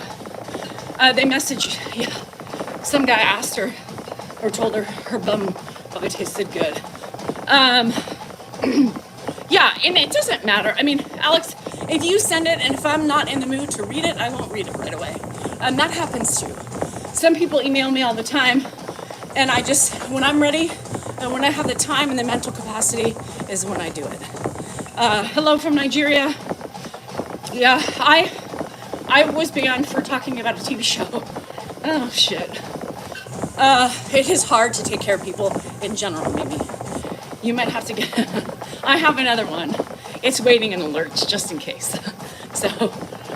They messaged, yeah. Some guy asked her or told her her bum probably tasted good. Yeah, and it doesn't matter. I mean, Alex, if you send it and if I'm not in the mood to read it, I won't read it right away. That happens too. Some people email me all the time, and I just, when I'm ready, and when I have the time and the mental capacity is when I do it. Hello from Nigeria. Yeah, I was banned for talking about a TV show. Oh, shit. It is hard to take care of people in general, maybe. You might have to get, I have another one. It's waiting in alerts just in case. So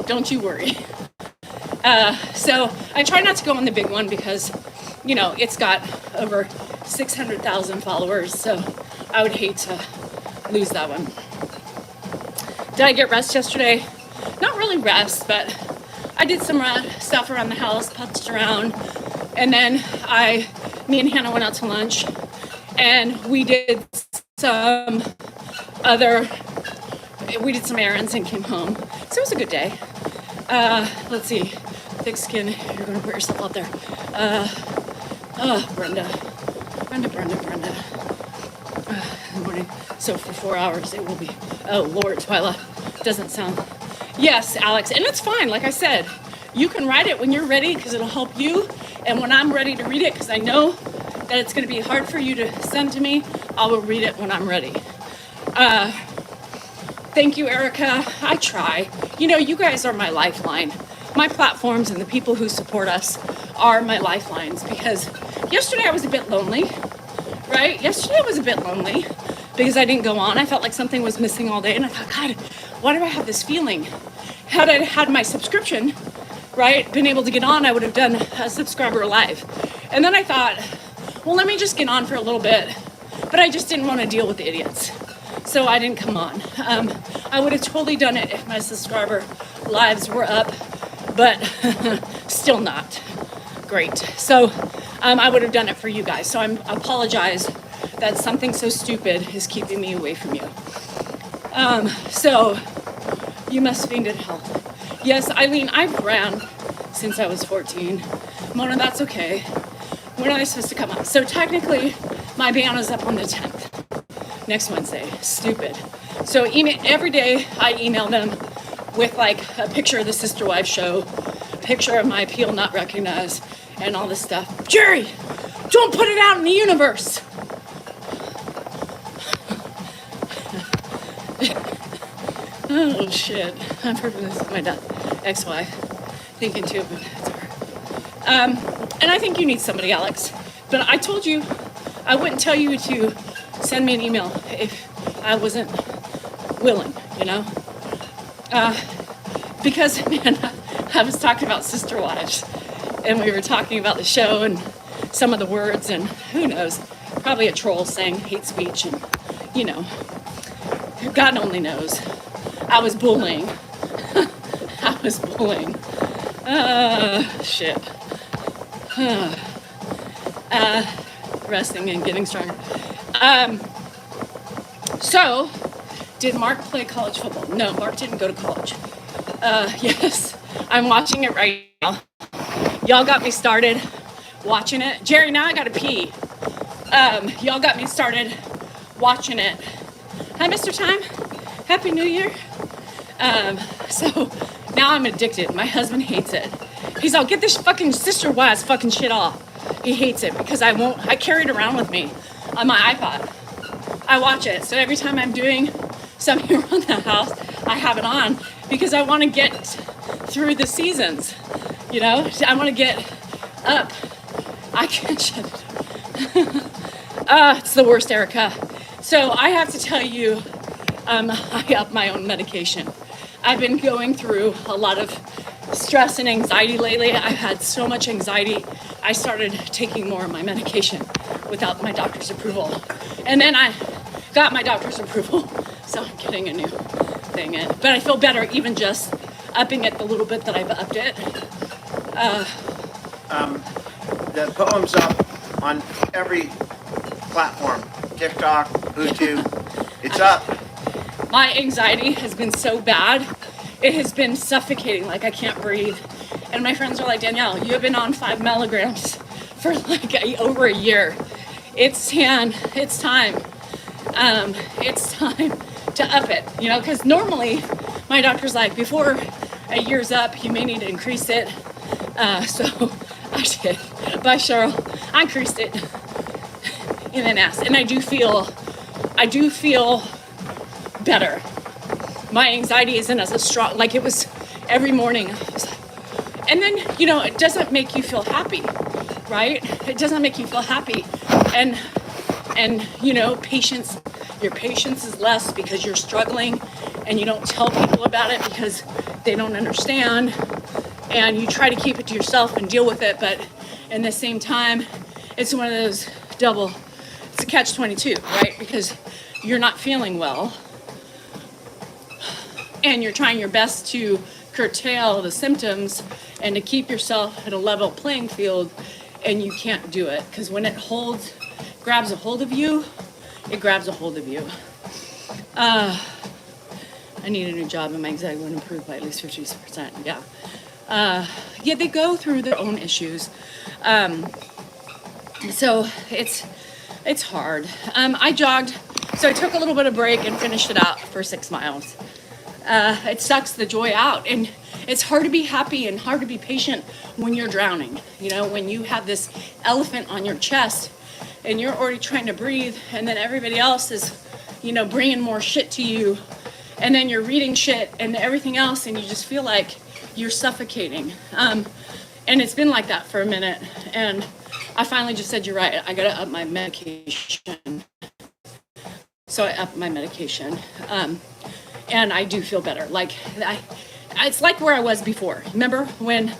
don't you worry. So I try not to go on the big one because, you know, it's got over 600,000 followers. So I would hate to lose that one. Did I get rest yesterday? Not really rest, but I did some stuff around the house, putzed around. And then me and Hannah went out to lunch and we did some errands and came home. So it was a good day. Let's see. Thick skin, you're gonna put yourself out there. Brenda. Good morning. So for 4 hours it will be, oh Lord, Twyla, doesn't sound. Yes, Alex, and it's fine, like I said. You can write it when you're ready because it'll help you. And when I'm ready to read it, because I know that it's gonna be hard for you to send to me, I will read it when I'm ready. Thank you, Erica. I try. You know, you guys are my lifeline. My platforms and the people who support us are my lifelines because yesterday I was a bit lonely, right? Yesterday I was a bit lonely because I didn't go on. I felt like something was missing all day and I thought, God, why do I have this feeling? Had I had my subscription, right, been able to get on, I would have done a subscriber live. And then I thought, well, let me just get on for a little bit. But I just didn't want to deal with the idiots. So I didn't come on. I would have totally done it if my subscriber lives were up, but still not great. So I would have done it for you guys. So I apologize that something so stupid is keeping me away from you. So you must be in good health. Yes, Eileen, I've ran since I was 14. Mona, that's okay. When am I supposed to come out? So technically, my ban is up on the 10th, next Wednesday. Stupid. So email every day. I email them with like a picture of the Sister Wives show, a picture of my appeal not recognized, and all this stuff. Jerry, don't put it out in the universe. Oh shit, I'm perfect. This is my ex-wife thinking too, but it's her. And I think you need somebody, Alex. But I told you I wouldn't tell you to send me an email if I wasn't willing, you know? Because, man, I was talking about Sister Wives, and we were talking about the show and some of the words, and who knows, probably a troll saying hate speech, and, you know, God only knows. I was bullying. I was bullying. Shit. Resting and getting stronger. So, did Mark play college football? No, Mark didn't go to college. Yes, I'm watching it right now. Y'all got me started watching it. Jerry, now I gotta pee. Y'all got me started watching it. Hi, Mr. Time. Happy New Year. So now I'm addicted. My husband hates it. He's all, get this fucking Sister Wives fucking shit off. He hates it because I carry it around with me on my iPod. I watch it. So every time I'm doing something around the house, I have it on because I want to get through the seasons. You know, I want to get up. I can't shut it. It's the worst, Erica. So I have to tell you, I up my own medication. I've been going through a lot of stress and anxiety lately. I've had so much anxiety. I started taking more of my medication without my doctor's approval. And then I got my doctor's approval, so I'm getting a new thing in. But I feel better even just upping it the little bit that I've upped it. The poem's up on every platform. Tik Tok, YouTube. It's up. My anxiety has been so bad. It has been suffocating, like I can't breathe. And my friends are like, Danielle, you have been on 5 milligrams for like over a year. It's time. It's time to up it, you know, because normally my doctor's like, before a year's up, you may need to increase it. So I did. Bye, Cheryl. I increased it in an ass. And I do feel better. My anxiety isn't as strong, like it was every morning. And then, you know, it doesn't make you feel happy, right? It doesn't make you feel happy. And you know, your patience is less because you're struggling and you don't tell people about it because they don't understand. And you try to keep it to yourself and deal with it, but in the same time, it's one of those it's a catch-22, right? Because you're not feeling well and you're trying your best to curtail the symptoms and to keep yourself at a level playing field, and you can't do it because when it grabs a hold of you, it grabs a hold of you. I need a new job and my anxiety would improve by at least 50%. Yeah. Yeah, they go through their own issues. So it's hard. I jogged, so I took a little bit of break and finished it out for 6 miles. It sucks the joy out, and it's hard to be happy and hard to be patient when you're drowning. You know, when you have this elephant on your chest and you're already trying to breathe, and then everybody else is, you know, bringing more shit to you, and then you're reading shit and everything else, and you just feel like you're suffocating. And it's been like that for a minute, and I finally just said, you're right, I gotta up my medication. So I upped my medication. And I do feel better. Like, it's like where I was before. Remember when,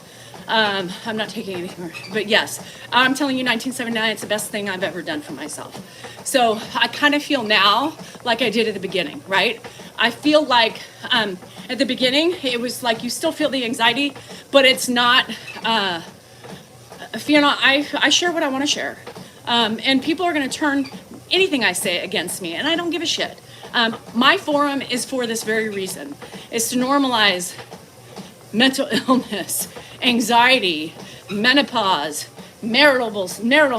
I'm not taking anything, but yes, I'm telling you 1979, it's the best thing I've ever done for myself. So I kind of feel now like I did at the beginning, right? I feel like at the beginning, it was like you still feel the anxiety, but it's not, you know, I share what I want to share. And people are going to turn anything I say against me, and I don't give a shit. My forum is for this very reason. It's to normalize mental illness, anxiety, menopause, marital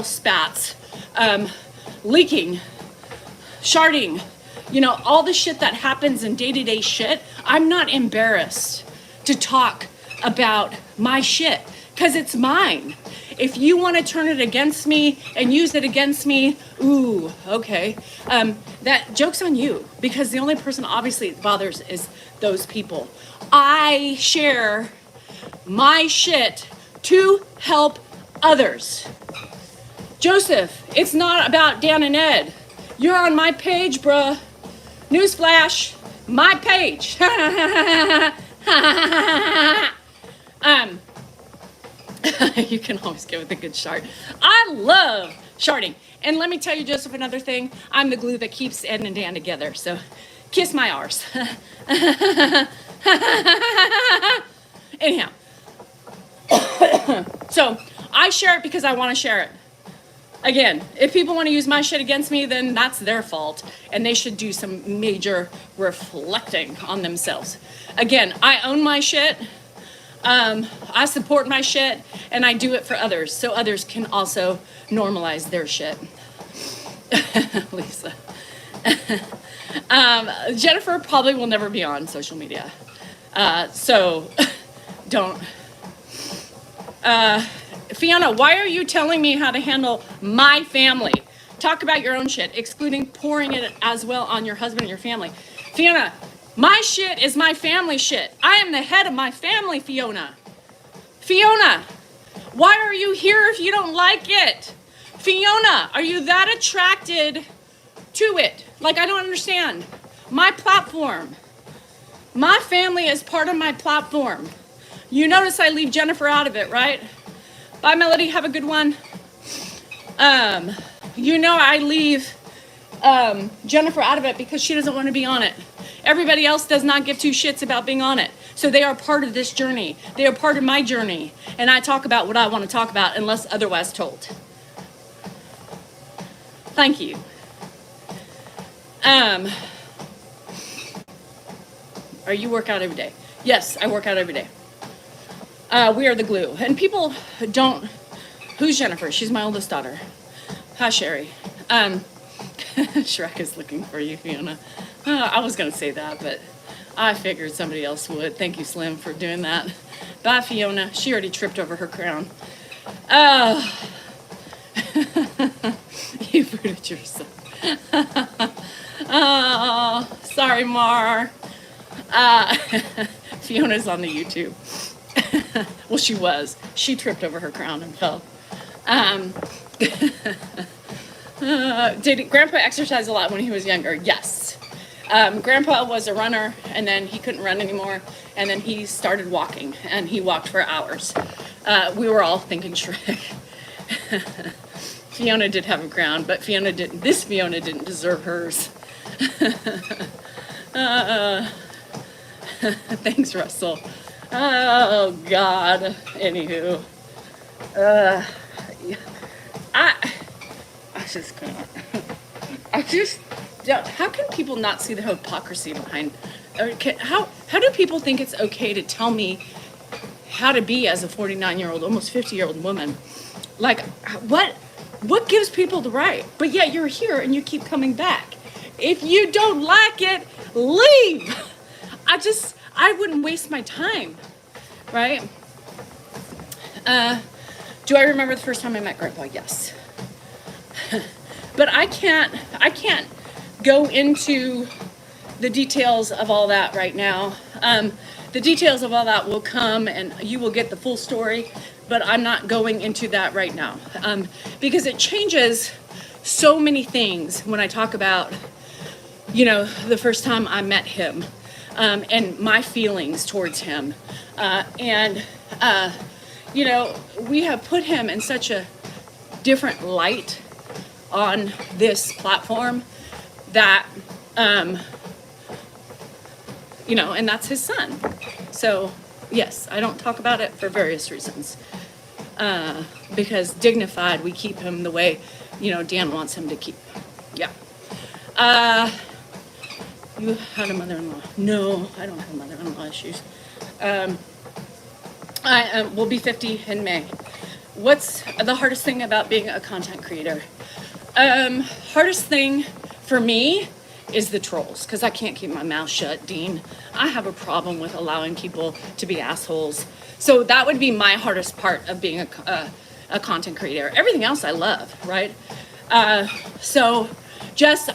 spats, leaking, sharding, You know, all the shit that happens in day-to-day shit, I'm not embarrassed to talk about my shit because it's mine. If you want to turn it against me and use it against me, ooh, okay. That joke's on you, because the only person obviously it bothers is those people. I share my shit to help others. Joseph, it's not about Dan and Ed. You're on my page, bruh. Newsflash, my page. You can always go with a good shart. I love sharting. And let me tell you, Joseph, another thing. I'm the glue that keeps Ed and Dan together. So kiss my arse. Anyhow. So I share it because I want to share it. Again, if people want to use my shit against me, then that's their fault. And they should do some major reflecting on themselves. Again, I own my shit. I support my shit, and I do it for others, so others can also normalize their shit. Lisa. Jennifer probably will never be on social media. So don't. Fiona, why are you telling me how to handle my family? Talk about your own shit, excluding pouring it as well on your husband and your family. Fiona, my shit is my family shit. I am the head of my family, Fiona. Fiona, why are you here if you don't like it? Fiona, are you that attracted to it? Like, I don't understand. My platform. My family is part of my platform. You notice I leave Jennifer out of it, right? Bye, Melody. Have a good one. You know I leave Jennifer out of it because she doesn't want to be on it. Everybody else does not give two shits about being on it. So they are part of this journey. They are part of my journey. And I talk about what I want to talk about unless otherwise told. Thank you. Are you work out every day? Yes, I work out every day. We are the glue. And people don't... Who's Jennifer? She's my oldest daughter. Hi, Sherry. Shrek is looking for you, Fiona. I was going to say that, but I figured somebody else would. Thank you, Slim, for doing that. Bye, Fiona. She already tripped over her crown. You booted yourself. Oh, sorry, Mar. Fiona's on the YouTube. Well, she was. She tripped over her crown and fell. Did Grandpa exercise a lot when he was younger? Yes. Grandpa was a runner, and then he couldn't run anymore, and then he started walking, and he walked for hours. We were all thinking Shrek. Fiona did have a crown, but Fiona didn't. This Fiona didn't deserve hers. Thanks, Russell. Oh, God. Anywho. I just can't. How can people not see the hypocrisy behind, how do people think it's okay to tell me how to be as a 49-year-old, almost 50-year-old woman? Like, what gives people the right? But yet you're here and you keep coming back. If you don't like it, leave. I wouldn't waste my time, right? Do I remember the first time I met Grandpa? Yes. But I can't go into the details of all that right now. The details of all that will come and you will get the full story, but I'm not going into that right now. Because it changes so many things when I talk about, the first time I met him, and my feelings towards him. We have put him in such a different light on this platform that, and that's his son. So, yes, I don't talk about it for various reasons. Because dignified, we keep him the way, Dan wants him to keep. Yeah. You had a mother-in-law. No, I don't have mother-in-law issues. I will be 50 in May. What's the hardest thing about being a content creator? Hardest thing for me is the trolls, because I can't keep my mouth shut, Dean. I have a problem with allowing people to be assholes. So that would be my hardest part of being a content creator. Everything else I love, right? So just,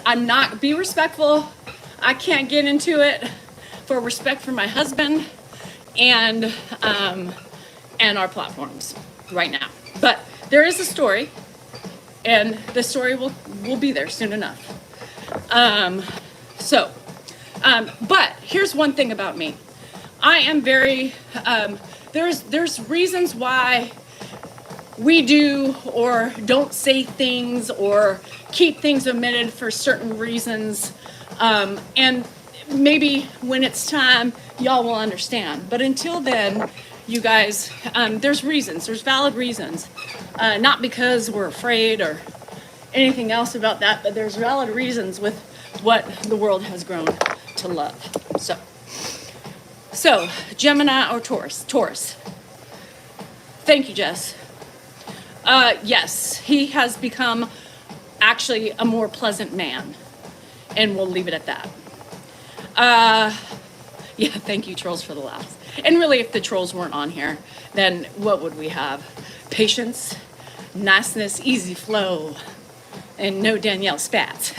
be respectful. I can't get into it for respect for my husband and our platforms right now. But there is a story, and the story will be there soon enough. But here's one thing about me. I am very, there's reasons why we do or don't say things or keep things omitted for certain reasons. And maybe when it's time, y'all will understand. But until then, you guys, there's valid reasons. Not because we're afraid or anything else about that, but there's valid reasons with what the world has grown to love. So Gemini or Taurus? Taurus. Thank you, Jess. Yes, he has become actually a more pleasant man, and we'll leave it at that. Yeah, thank you, trolls, for the laughs. And really, if the trolls weren't on here, then what would we have? Patience, niceness, easy flow, and no Danielle spats.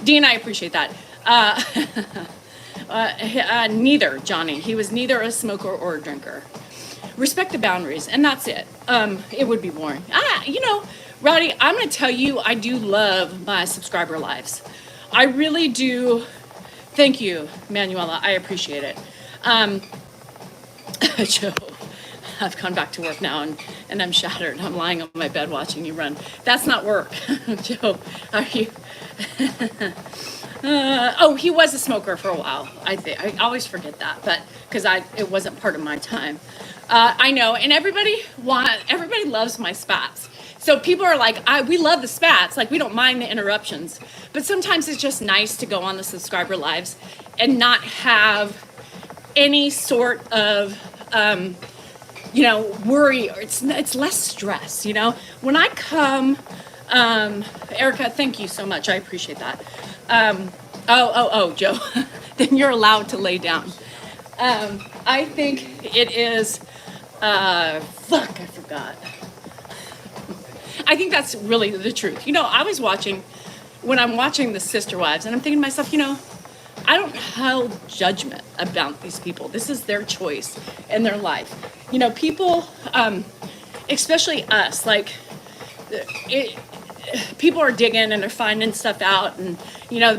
Dean, I appreciate that. Neither, Johnny. He was neither a smoker or a drinker. Respect the boundaries, and that's it. It would be boring. Rowdy, I'm going to tell you, I do love my subscriber lives. I really do. Thank you, Manuela. I appreciate it. Joe, I've gone back to work now, and I'm shattered. I'm lying on my bed watching you run. That's not work. Joe, are you? He was a smoker for a while. I always forget that, but because it wasn't part of my time. I know, and everybody loves my spats. So people are like, we love the spats, like we don't mind the interruptions, but sometimes it's just nice to go on the subscriber lives and not have any sort of, worry, or it's less stress, When I come, Erica, thank you so much, I appreciate that. Joe, then you're allowed to lay down. I think it is, I forgot. I think that's really the truth. I was when I'm watching the Sister Wives, and I'm thinking to myself, I don't hold judgment about these people. This is their choice and their life. People, especially us, people are digging and they're finding stuff out, and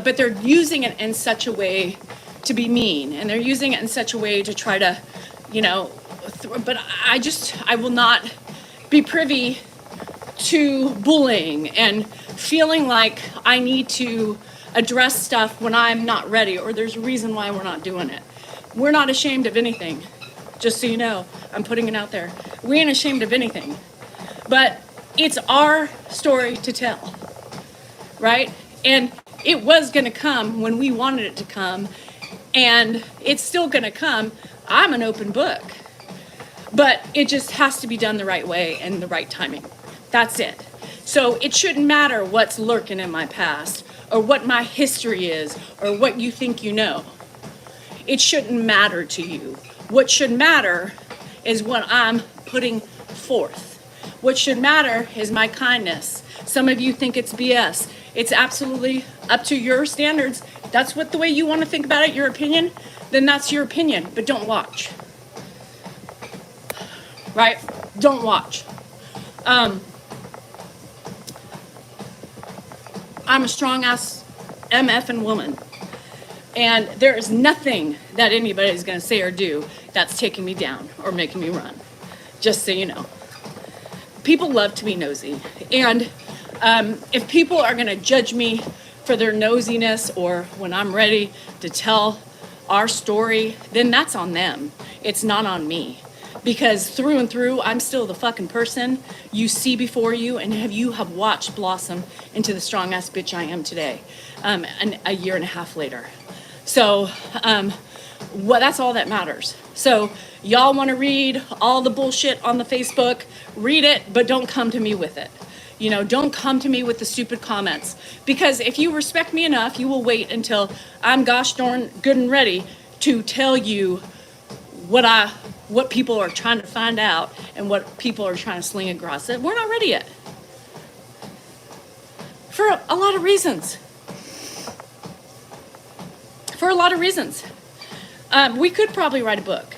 but they're using it in such a way to be mean, and they're using it in such a way to try to, but I will not be privy to bullying and feeling like I need to address stuff when I'm not ready, or there's a reason why we're not doing it. We're not ashamed of anything, just so you know. I'm putting it out there. We ain't ashamed of anything, but it's our story to tell, right? And it was going to come when we wanted it to come, and it's still going to come. I'm an open book, but it just has to be done the right way and the right timing. That's it. So it shouldn't matter what's lurking in my past, or what my history is, or what you think you know. It shouldn't matter to you. What should matter is what I'm putting forth. What should matter is my kindness. Some of you think it's BS. It's absolutely up to your standards. That's the way you want to think about it, your opinion, then that's your opinion, but don't watch. Right? Don't watch. I'm a strong-ass MFing woman, and there is nothing that anybody's going to say or do that's taking me down or making me run, just so you know. People love to be nosy, and if people are going to judge me for their nosiness, or when I'm ready to tell our story, then that's on them. It's not on me. Because through and through, I'm still the fucking person you see before you, and you have watched blossom into the strong-ass bitch I am today, a year and a half later. So that's all that matters. So y'all want to read all the bullshit on the Facebook, read it, but don't come to me with it. You know, don't come to me with the stupid comments, because if you respect me enough, you will wait until I'm gosh darn good and ready to tell you what people are trying to find out and what people are trying to sling across it. We're not ready yet. For a lot of reasons. For a lot of reasons. We could probably write a book.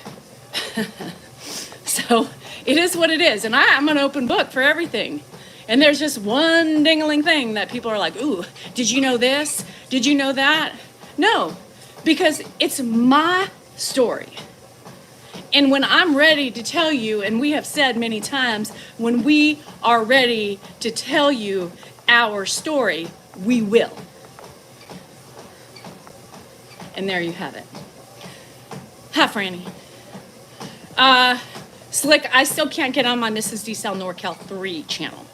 So it is what it is. And I'm an open book for everything. And there's just one dingling thing that people are like, ooh, did you know this? Did you know that? No, because it's my story. And when I'm ready to tell you, and we have said many times, when we are ready to tell you our story, we will. And there you have it. Hi, Franny. Slick, I still can't get on my Mrs. D. Sal NorCal 3 channel.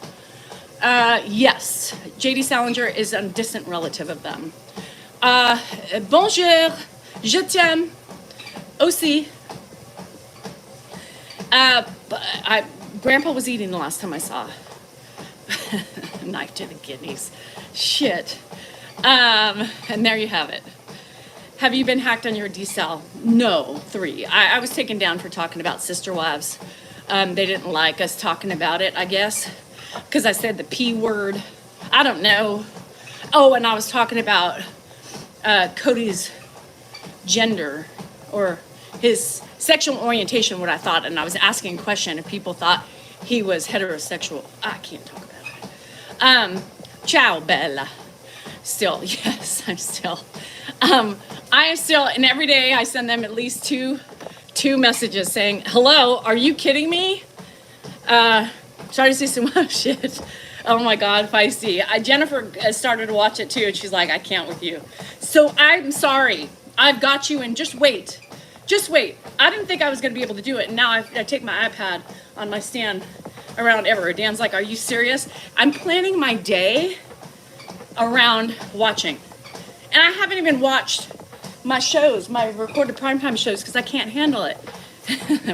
Yes, JD Salinger is a distant relative of them. Bonjour, je t'aime aussi. Grandpa was eating the last time I saw. Knife to the kidneys. Shit. And there you have it. Have you been hacked on your D-Cell? No, 3. I was taken down for talking about sister wives. They didn't like us talking about it, I guess, because I said the P word. I don't know. Oh, and I was talking about Cody's gender or his sexual orientation, what I thought, and I was asking a question if people thought he was heterosexual. I can't talk about it. Ciao, Bella. Still, yes, I'm still. I am still, and every day I send them at least two messages saying, hello, are you kidding me? Sorry to see some shit. Oh my God, feisty. Jennifer started to watch it too, and she's like, I can't with you. So I'm sorry. I've got you, and just wait. Just wait. I didn't think I was going to be able to do it, and now I take my iPad on my stand around everywhere. Dan's like, are you serious? I'm planning my day around watching. And I haven't even watched my shows, my recorded primetime shows, because I can't handle it.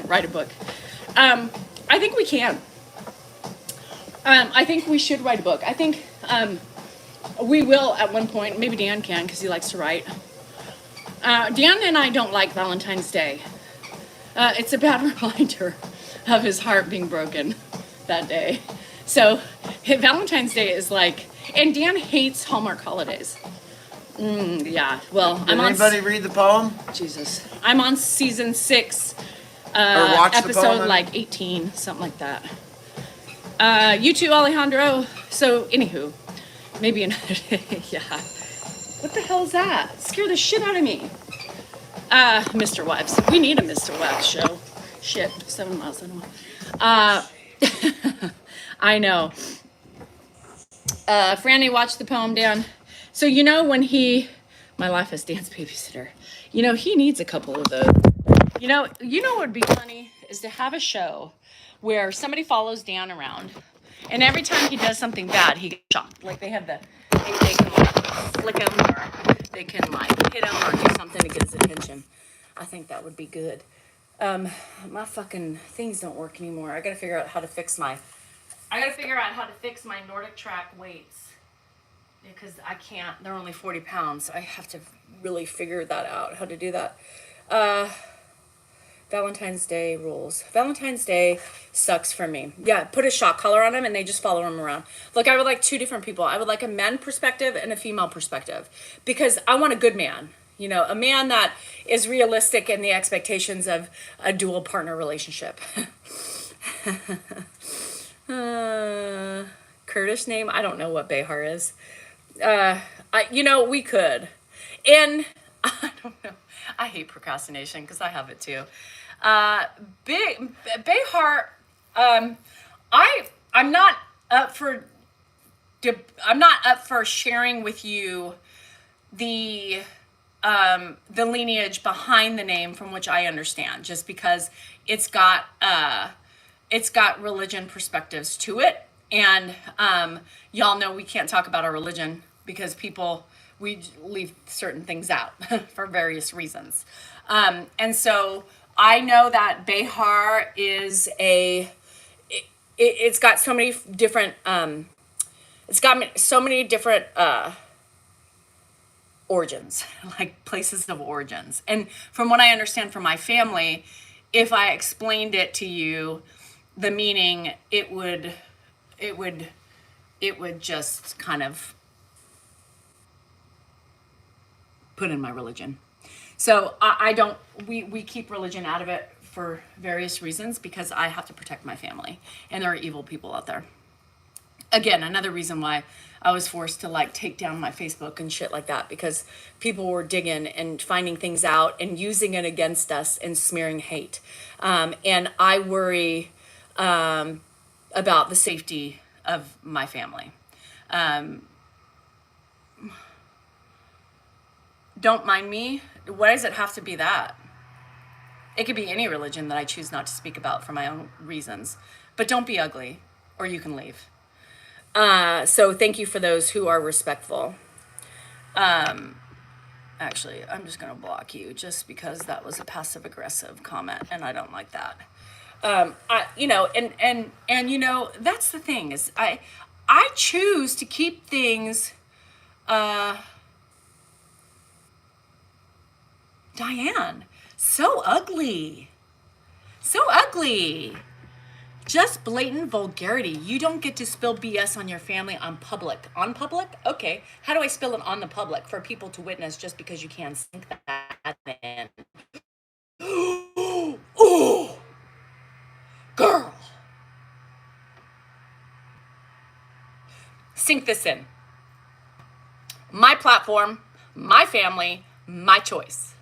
Write a book. I think we can. I think we should write a book. I think we will at one point. Maybe Dan can, because he likes to write. Dan and I don't like Valentine's Day. It's a bad reminder of his heart being broken that day. So Valentine's Day is like, and Dan hates Hallmark holidays. Yeah, well, Did anybody read the poem? Jesus. I'm on season 6, watch the episode poem, like 18, something like that. You too, Alejandro. So, anywho, maybe another day. Yeah. What the hell is that? It scared the shit out of me. Mr. Wives. We need a Mr. Wives show. Shit, 7 miles an hour. I know. Franny watched the poem, Dan. So, you know, when my life as Dan's babysitter, you know, he needs a couple of those. You know what would be funny is to have a show where somebody follows Dan around, and every time he does something bad, he gets shocked. Like they have they can like flick him, or they can like hit him or do something to get his attention. I think that would be good. My fucking things don't work anymore. I gotta figure out how to fix my Nordic Track weights. Because I can't, they're only 40 pounds. I have to really figure that out, how to do that. Valentine's Day rules. Valentine's Day sucks for me. Yeah, put a shock collar on them and they just follow them around. Look, I would like 2 different people. I would like a man perspective and a female perspective. Because I want a good man. You know, a man that is realistic in the expectations of a dual partner relationship. Kurdish name? I don't know what Behar is. We could. And I don't know. I hate procrastination because I have it too. Behar, I'm not up for sharing with you the lineage behind the name from which I understand, just because it's got religion perspectives to it. And y'all know we can't talk about our religion because we leave certain things out for various reasons. And so I know that Behar is it's got so many different It's got so many different origins, like places of origins. And from what I understand from my family, if I explained it to you, the meaning, it would just kind of put in my religion. So I don't, we keep religion out of it for various reasons because I have to protect my family and there are evil people out there. Again, another reason why I was forced to like take down my Facebook and shit like that, because people were digging and finding things out and using it against us and smearing hate. And I worry about the safety of my family. Don't mind me. Why does it have to be that? It could be any religion that I choose not to speak about for my own reasons. But don't be ugly, or you can leave. So thank you for those who are respectful. Actually, I'm just going to block you just because that was a passive aggressive comment and I don't like that. You know, and you know, that's the thing is I choose to keep things, Diane, so ugly. So ugly. Just blatant vulgarity. You don't get to spill BS on your family on public. On public? Okay. How do I spill it on the public for people to witness just because you can't think that then? Ooh, girl. Sink this in. My platform, my family, my choice.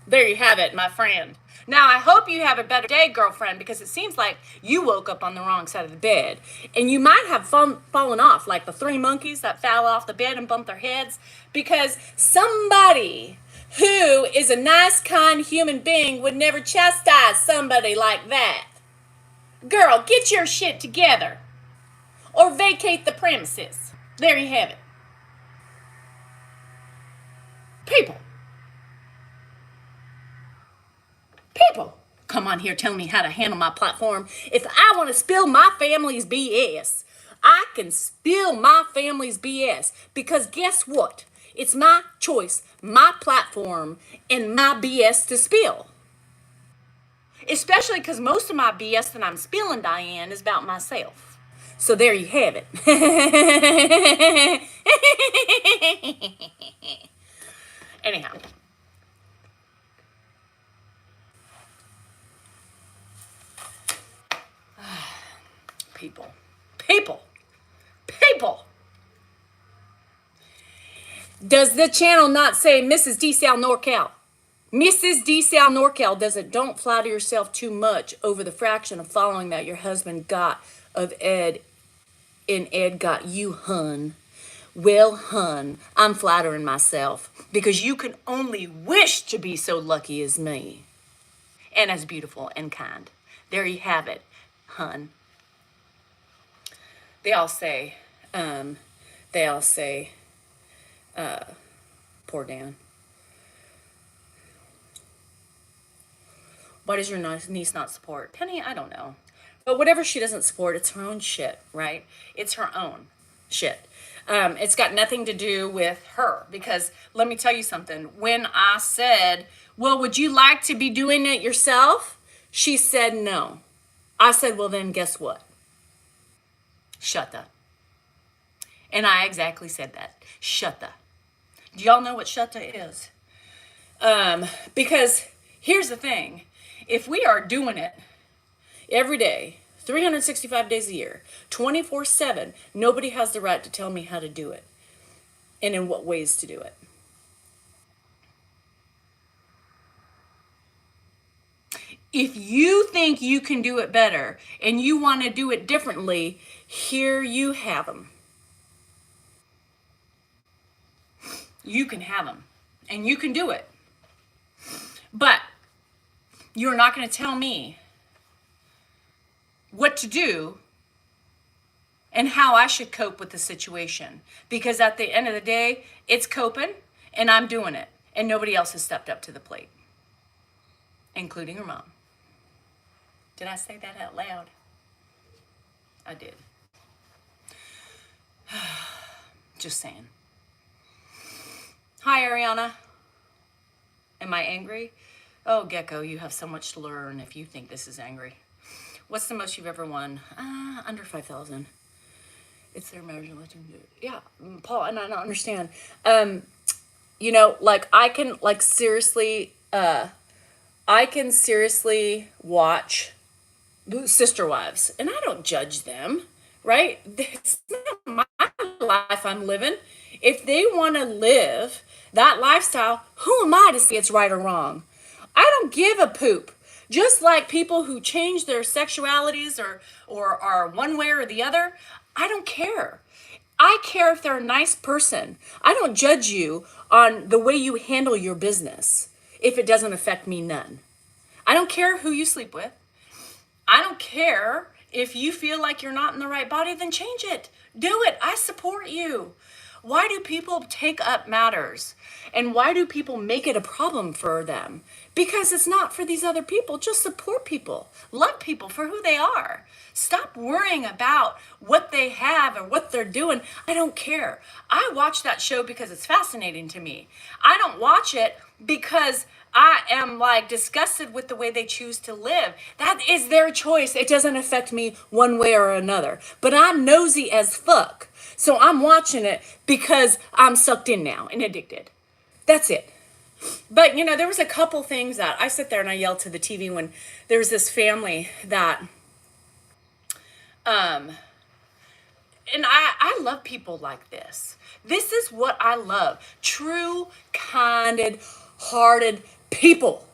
There you have it, my friend. Now, I hope you have a better day, girlfriend, because it seems like you woke up on the wrong side of the bed. And you might have fallen off like the 3 monkeys that fell off the bed and bumped their heads, because somebody who is a nice, kind human being would never chastise somebody like that. Girl, get your shit together or vacate the premises. There you have it. People come on here telling me how to handle my platform. If I want to spill my family's BS, I can spill my family's BS, because guess what? It's my choice, my platform, and my BS to spill. Especially because most of my BS that I'm spilling, Diane, is about myself. So there you have it. Anyhow. People. Does the channel not say Mrs. D. Sal NorCal? Mrs. D. Sal NorCal, does it? Don't flatter yourself too much over the fraction of following that your husband got of Ed, and Ed got you, hun. Well, hun, I'm flattering myself because you can only wish to be so lucky as me and as beautiful and kind. There you have it, hun. They all say, poor Dan. Why does your niece not support? Penny, I don't know. But whatever she doesn't support, it's her own shit, right? It's her own shit. It's got nothing to do with her, because let me tell you something. When I said, well, would you like to be doing it yourself? She said no. I said, well, then guess what? Shut up. And I exactly said that. Shut up. Do y'all know what shut up is? Because here's the thing. If we are doing it every day, 365 days a year, 24/7, nobody has the right to tell me how to do it and in what ways to do it. If you think you can do it better and you want to do it differently, here you have them. You can have them and you can do it. But you're not going to tell me what to do and how I should cope with the situation. Because at the end of the day, it's coping And I'm doing it. And nobody else has stepped up to the plate, including her mom. Did I say that out loud? I did. Just saying. Hi, Ariana. Am I angry? Oh, Gecko, you have so much to learn if you think this is angry. What's the most you've ever won? Under 5,000. It's their marriage religion. Yeah, Paul, and I don't understand. You know, like I can seriously watch Sister Wives, and I don't judge them, right? It's not my life I'm living. If they want to live that lifestyle, who am I to say it's right or wrong? I don't give a poop. Just like people who change their sexualities or are one way or the other, I don't care. I care if they're a nice person. I don't judge you on the way you handle your business if it doesn't affect me none. I don't care who you sleep with. I don't care if you feel like you're not in the right body, then change it. Do it. I support you. Why do people take up matters? And why do people make it a problem for them? Because it's not for these other people. Just support people. Love people for who they are. Stop worrying about what they have or what they're doing. I don't care. I watch that show because it's fascinating to me. I don't watch it because I am like disgusted with the way they choose to live. That is their choice. It doesn't affect me one way or another. But I'm nosy as fuck. So I'm watching it because I'm sucked in now and addicted. That's it. But, you know, there was a couple things that I sit there and I yell to the TV when there was this family that, and I love people like this. This is what I love. True, kinded, hearted people.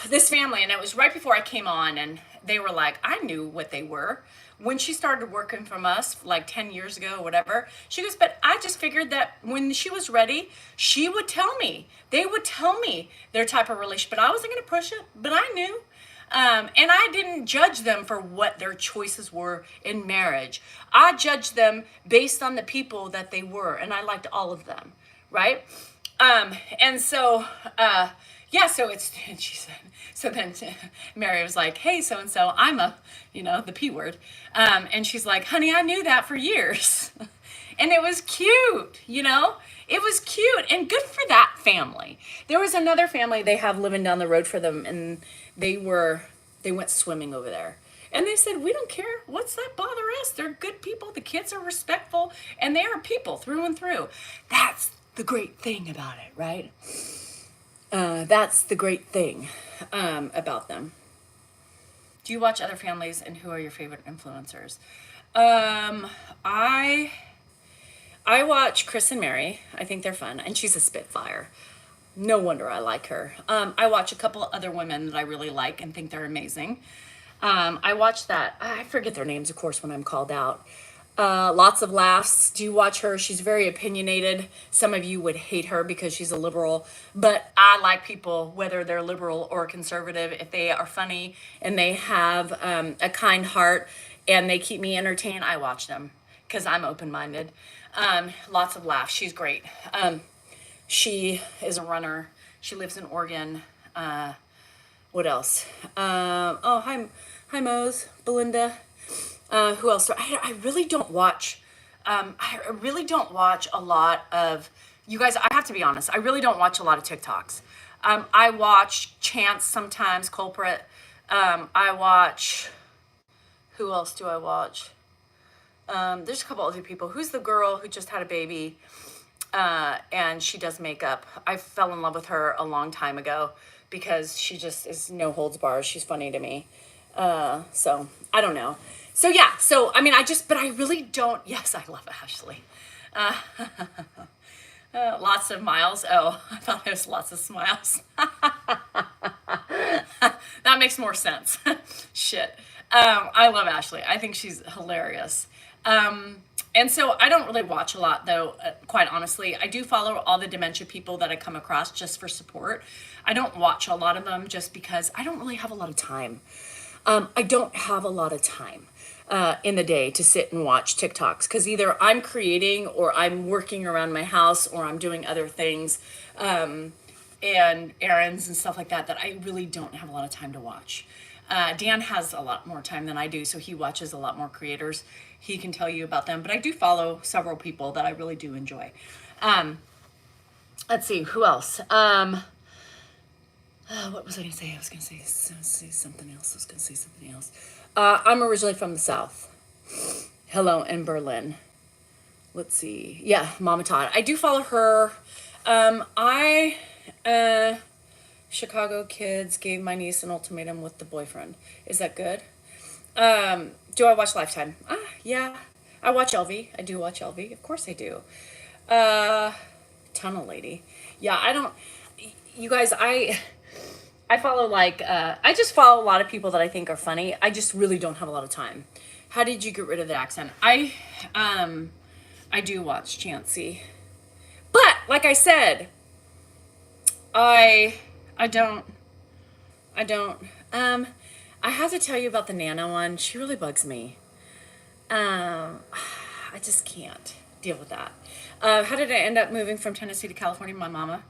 This family, and it was right before I came on, and they were like, I knew what they were. When she started working from us like 10 years ago or whatever, she goes, but I just figured that when she was ready, she would tell me. They would tell me their type of relationship, but I wasn't going to push it, but I knew. And I didn't judge them for what their choices were in marriage. I judged them based on the people that they were, and I liked all of them, right? And so, yeah, so it's, and she said, so then Mary was like, hey, so-and-so, I'm the P word. And she's like, honey, I knew that for years. And it was cute, it was cute and good for that family. There was another family they have living down the road for them, and they went swimming over there. And they said, we don't care. What's that bother us? They're good people. The kids are respectful, and they are people through and through. That's the great thing about it, right? That's the great thing about them. Do you watch other families, and who are your favorite influencers? I watch Chris and Mary. I think they're fun, and she's a spitfire. No wonder I like her. I watch a couple other women that I really like and think they're amazing. I watch that. I forget their names, of course, when I'm called out. Lots of laughs. Do you watch her? She's very opinionated. Some of you would hate her because she's a liberal, but I like people, whether they're liberal or conservative, if they are funny and they have a kind heart and they keep me entertained, I watch them because I'm open-minded. Lots of laughs. She's great. She is a runner. She lives in Oregon. What else? Hi Mose, Belinda. Who else? I really don't watch. I really don't watch a lot of. You guys, I have to be honest. I really don't watch a lot of TikToks. I watch Chance sometimes, Culprit. I watch. Who else do I watch? There's a couple other people. Who's the girl who just had a baby? And she does makeup. I fell in love with her a long time ago because she just is no holds bars. She's funny to me. So I don't know. So yeah, but I really don't. Yes, I love Ashley. Lots of miles. Oh, I thought it was lots of smiles. That makes more sense. Shit. I love Ashley. I think she's hilarious. And so I don't really watch a lot, though, quite honestly. I do follow all the dementia people that I come across just for support. I don't watch a lot of them just because I don't really have a lot of time. I don't have a lot of time in the day to sit and watch TikToks because either I'm creating or I'm working around my house or I'm doing other things and errands and stuff like that that I really don't have a lot of time to watch. Dan has a lot more time than I do, so he watches a lot more creators. He can tell you about them, but I do follow several people that I really do enjoy. Let's see, who else? What was I going to say? I was going to say something else. I'm originally from the South. Hello, in Berlin. Let's see. Yeah, Mama Todd. I do follow her. Chicago kids gave my niece an ultimatum with the boyfriend. Is that good? Do I watch Lifetime? Yeah. I watch LV. I do watch LV. Of course I do. Tunnel Lady. Yeah, I don't. You guys, I follow I just follow a lot of people that I think are funny. I just really don't have a lot of time. How did you get rid of the accent? I do watch Chansey. But like I said, I don't I have to tell you about the Nana one. She really bugs me. I just can't deal with that. How did I end up moving from Tennessee to California? My mama.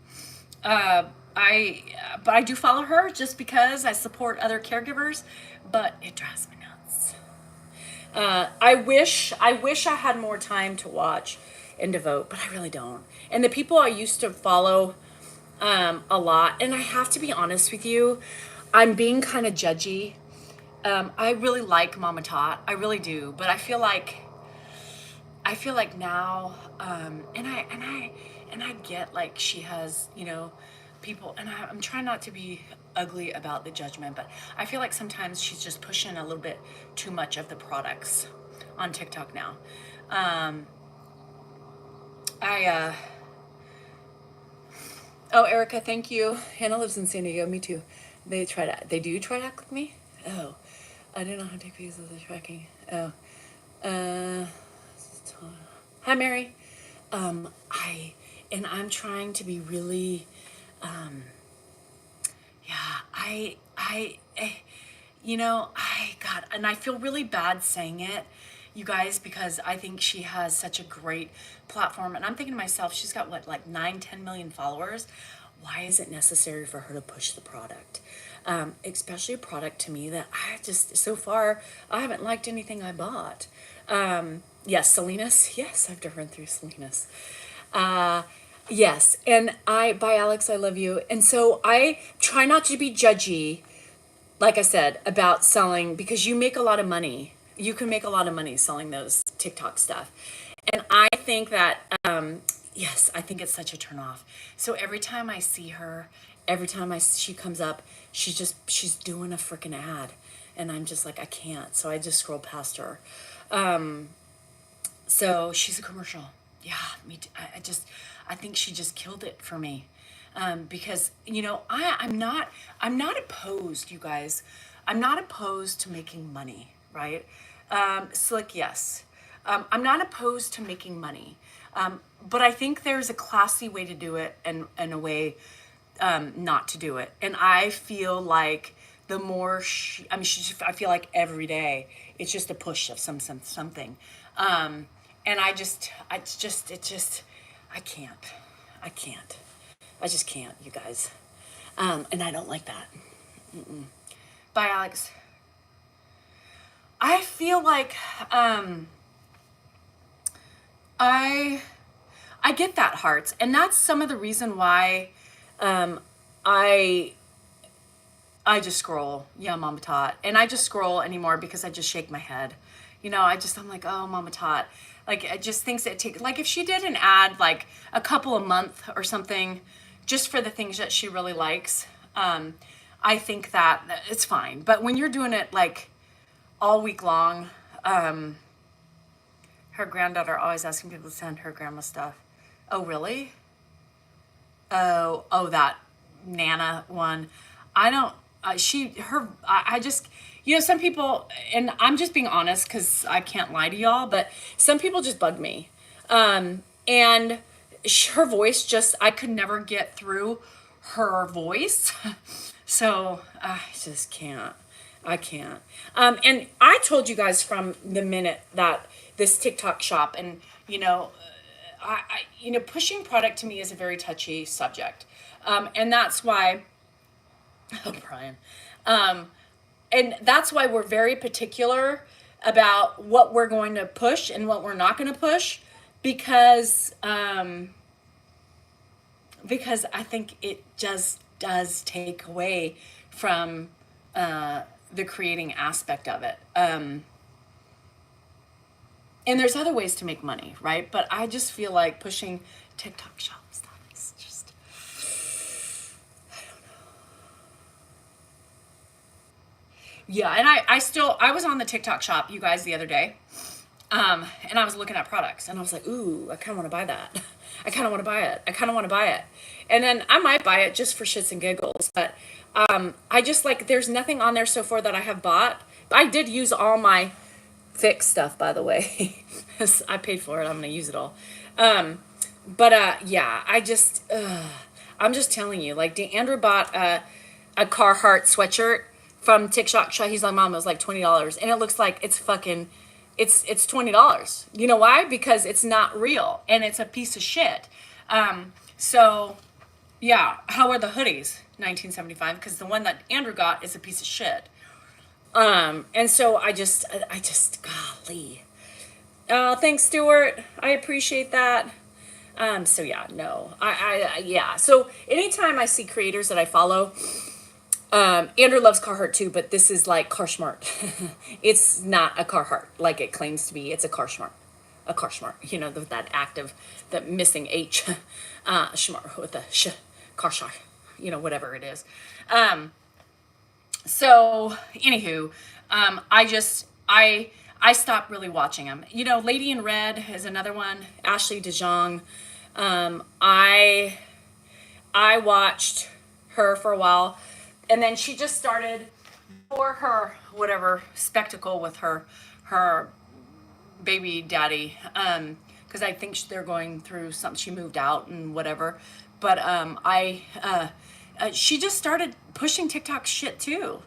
But I do follow her just because I support other caregivers, but it drives me nuts. I wish I had more time to watch and devote, but I really don't. And the people I used to follow a lot, and I have to be honest with you, I'm being kind of judgy. I really like Mama Tot, I really do, but I feel like now, and I get like she has, people, and I'm trying not to be ugly about the judgment, but I feel like sometimes she's just pushing a little bit too much of the products on TikTok now. Oh, Erica, thank you. Hannah lives in San Diego. Me too. They do try to act like me. Oh, I don't know how to take pieces of the tracking. Oh, hi, Mary. I'm trying to be really, God, and I feel really bad saying it, you guys, because I think she has such a great platform. And I'm thinking to myself, she's got what, like 9-10 million followers. Why is it necessary for her to push the product? Especially a product to me that so far, I haven't liked anything I bought. Yes, Salinas. Yes, I've driven through Salinas. Yes, and by Alex, I love you. And so I try not to be judgy, like I said, about selling, because you make a lot of money. You can make a lot of money selling those TikTok stuff. And I think that, yes, I think it's such a turnoff. So every time I see her, she comes up, she's doing a freaking ad. And I'm just like, I can't. So I just scroll past her. So she's a commercial. Yeah, me too. I think she just killed it for me. Because, I'm not opposed, you guys. I'm not opposed to making money, right? Slick, yes. I'm not opposed to making money. But I think there's a classy way to do it and a way not to do it. And I feel like the more I feel like every day it's just a push of something. And I can't. I just can't, you guys. And I don't like that. Bye, Alex. I feel like I get that, Hearts, and that's some of the reason why I just scroll. Yeah, Mama Tot, and I just scroll anymore because I just shake my head. I'm like, oh, Mama Tot. Like, it just thinks it takes, like, if she did an ad, like, a couple a month or something, just for the things that she really likes, I think that it's fine. But when you're doing it, like, all week long, her granddaughter always asking people to send her grandma stuff. Oh, really? Oh, that Nana one. I don't, I just, some people, and I'm just being honest because I can't lie to y'all, but some people just bug me. And her voice I could never get through her voice. So I just can't. I can't. And I told you guys from the minute that this TikTok shop, and pushing product to me is a very touchy subject, and that's why. Oh, Brian. And that's why we're very particular about what we're going to push and what we're not going to push, because I think it just does take away from the creating aspect of it. And there's other ways to make money, right? But I just feel like pushing TikTok shop stuff is just, yeah. And I was on the TikTok shop, you guys, the other day. And I was looking at products and I was like, ooh, I kind of want to buy that. I kind of want to buy it. I kind of want to buy it. And then I might buy it just for shits and giggles. But I just like, there's nothing on there so far that I have bought. I did use all my fix stuff, by the way. I paid for it. I'm going to use it all. Yeah, I'm just telling you, like, Andrew bought a Carhartt sweatshirt from Tik Tok. He's like, Mom, it was like $20. And it looks like it's fucking, it's $20. You know why? Because it's not real and it's a piece of shit. So yeah, how are the hoodies? 1975, because the one that Andrew got is a piece of shit. And so I just golly. Thanks, Stuart. I appreciate that. So yeah, no, yeah. So anytime I see creators that I follow, Andrew loves Carhartt too, but this is like Carsmart. It's not a Carhartt like it claims to be. It's a Carsmart. A Carsmart, that active, the missing H, smart with a sh, Carsmart, whatever it is. So anywho, I stopped really watching them. Lady in Red is another one. Ashley DeJong. I watched her for a while, and then she just started for her whatever spectacle with her baby daddy. Because I think they're going through something. She moved out and whatever. But she just started pushing TikTok shit too.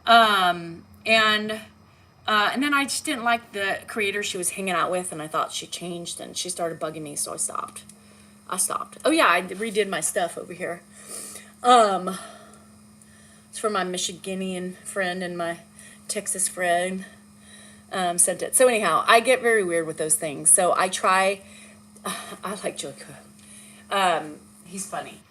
And then I just didn't like the creator she was hanging out with, and I thought she changed, and she started bugging me, so I stopped. Oh yeah, I redid my stuff over here. It's for my Michiganian friend and my Texas friend. Sent it. So anyhow, I get very weird with those things. So I try. I like Joey Cook. He's funny.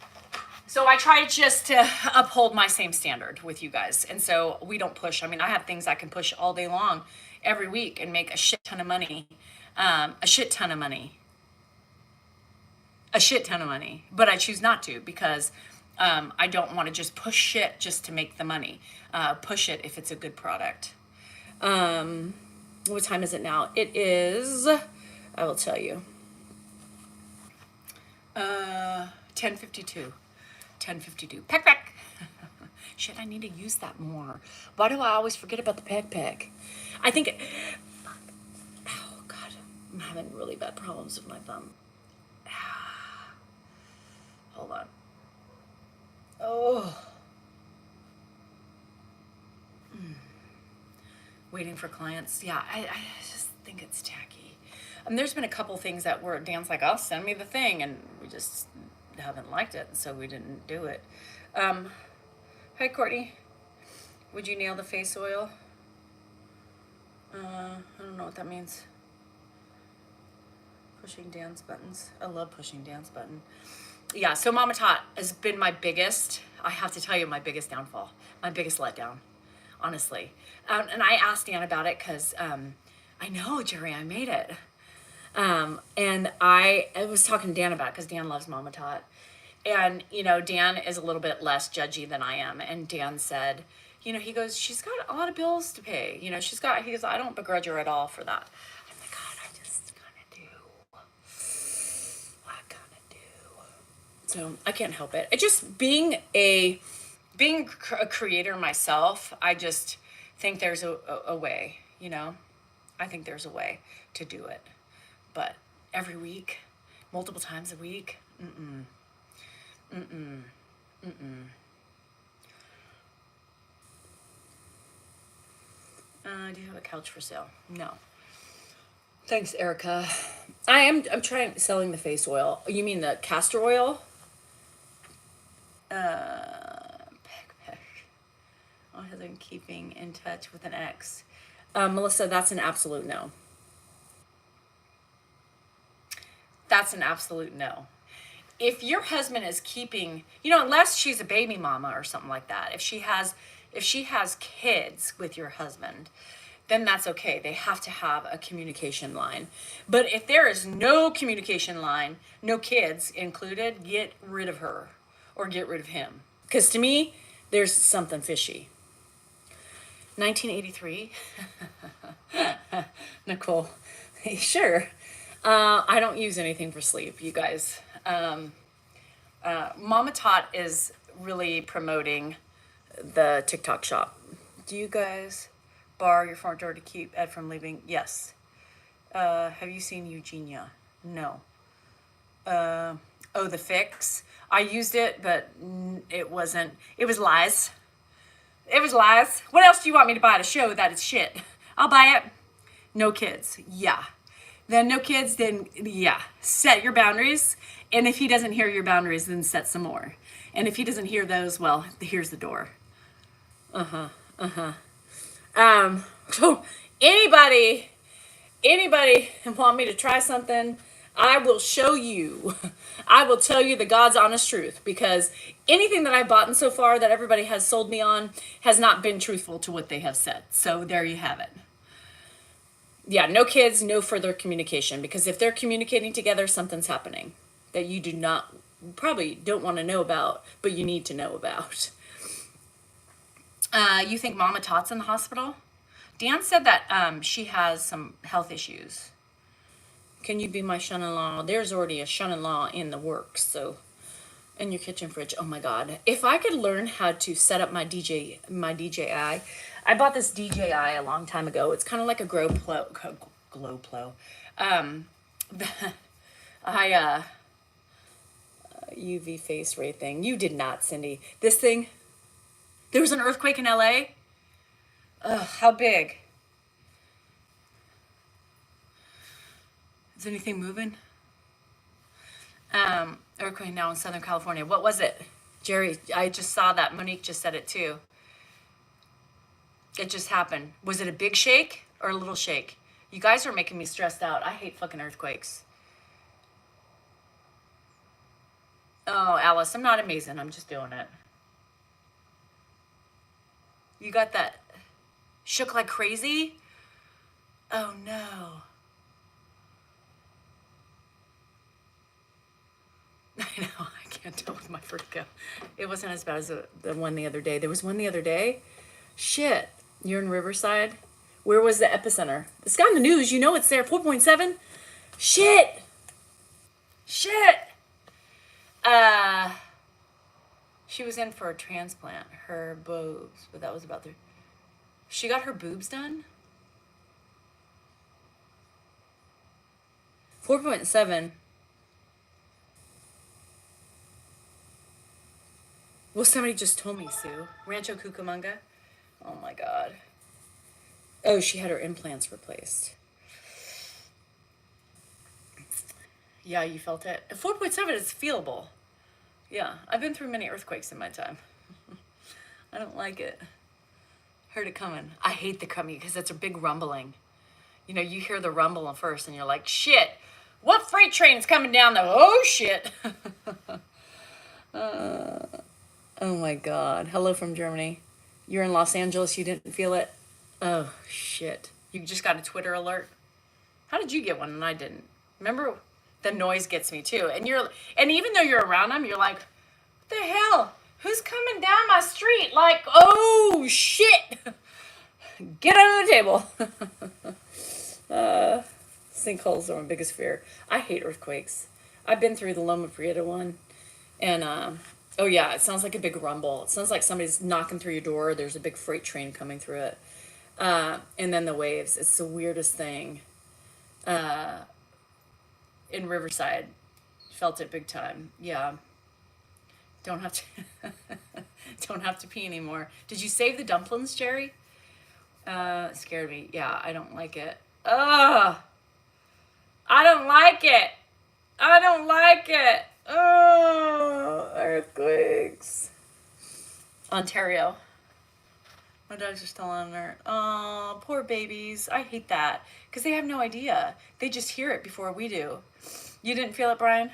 So I try just to uphold my same standard with you guys. And so we don't push. I mean, I have things I can push all day long, every week, and make a shit ton of money. A shit ton of money. But I choose not to, because I don't want to just push shit just to make the money. Push it if it's a good product. What time is it now? It is, I will tell you, 10:52. 10:52. Peck. Shit, I need to use that more. Why do I always forget about the peck? I think oh God, I'm having really bad problems with my thumb. Hold on. Oh. Waiting for clients. Yeah, I just think it's tacky. There's been a couple things that where Dan's like, "I'll send me the thing," and we just haven't liked it, so we didn't do it. Hi, Courtney. Would you nail the face oil? I don't know what that means. Pushing Dan's buttons. I love pushing Dan's button. Yeah, so Mama Tot has been my biggest, I have to tell you, my biggest downfall, my biggest letdown, honestly. And I asked Dan about it because I know, Jerry, I made it. And I was talking to Dan about it because Dan loves Mama Tot. And, Dan is a little bit less judgy than I am. And Dan said, he goes, she's got a lot of bills to pay. He goes, I don't begrudge her at all for that. I'm like, God, I just kind of do. So I can't help it. It just being a creator myself, I just think there's a way, I think there's a way to do it. But every week, multiple times a week, Do you have a couch for sale? No. Thanks, Erica. I'm trying selling the face oil. You mean the castor oil? Backpack. Oh, Heather, keeping in touch with an ex. Melissa, that's an absolute no. That's an absolute no. If your husband is keeping, unless she's a baby mama or something like that, if she has kids with your husband, then that's okay. They have to have a communication line. But if there is no communication line, no kids included, get rid of her or get rid of him. Because to me, there's something fishy. 1983. Nicole, sure. I don't use anything for sleep, you guys. Mama Tot is really promoting the TikTok shop. Do you guys bar your front door to keep Ed from leaving? Yes. Have you seen Eugenia? No. The Fix. I used it, but it wasn't. It was lies. It was lies. What else do you want me to buy to show that it's shit? I'll buy it. No kids. Yeah. Then no kids, then yeah. Set your boundaries. And if he doesn't hear your boundaries, then set some more. And if he doesn't hear those, well, here's the door. So anybody want me to try something, I will show you. I will tell you the God's honest truth, because anything that I've bought so far that everybody has sold me on has not been truthful to what they have said. So there you have it. Yeah, no kids, no further communication, because if they're communicating together, something's happening that you probably don't want to know about, but you need to know about. You think Mama Tot's in the hospital? Dan said that she has some health issues. Can you be my son-in-law? There's already a son-in-law in the works, so in your kitchen fridge. Oh my God! If I could learn how to set up my DJI, I bought this DJI a long time ago. It's kind of like a GoPro. UV face ray thing. You did not, Cindy. This thing. There was an earthquake in LA. Ugh, how big? Is anything moving? Earthquake now in Southern California. What was it? Jerry, I just saw that. Monique just said it too. It just happened. Was it a big shake or a little shake? You guys are making me stressed out. I hate fucking earthquakes. Oh, Alice, I'm not amazing. I'm just doing it. You got that shook like crazy? Oh no. I know, I can't deal with my vertigo. It wasn't as bad as the one the other day. There was one the other day. Shit. You're in Riverside? Where was the epicenter? It's got in the news. You know it's there. 4.7? Shit. She was in for a transplant. Her boobs. But that was about the... She got her boobs done? 4.7. Well, somebody just told me, Sue. Rancho Cucamonga. Oh my God. Oh, she had her implants replaced. Yeah, you felt it. 4.7 is feelable. Yeah, I've been through many earthquakes in my time. I don't like it. Heard it coming. I hate the coming because it's a big rumbling. You know, you hear the rumble first and you're like, shit, what freight train's coming down the... Oh, shit. Oh my God. Hello from Germany. You're in Los Angeles. You didn't feel it? Oh, shit. You just got a Twitter alert? How did you get one and I didn't? Remember, the noise gets me too. And even though you're around them, you're like, what the hell? Who's coming down my street? Like, oh, shit. Get under the table. Sinkholes are my biggest fear. I hate earthquakes. I've been through the Loma Prieta one. And, oh yeah, it sounds like a big rumble. It sounds like somebody's knocking through your door. There's a big freight train coming through it. And then the waves. It's the weirdest thing. In Riverside. Felt it big time. Yeah. Don't have to pee anymore. Did you save the dumplings, Jerry? Scared me. Yeah, I don't like it. Ugh. I don't like it. I don't like it. Oh, earthquakes. Ontario. My dogs are still on there. Oh, poor babies. I hate that because they have no idea. They just hear it before we do. You didn't feel it, Brian?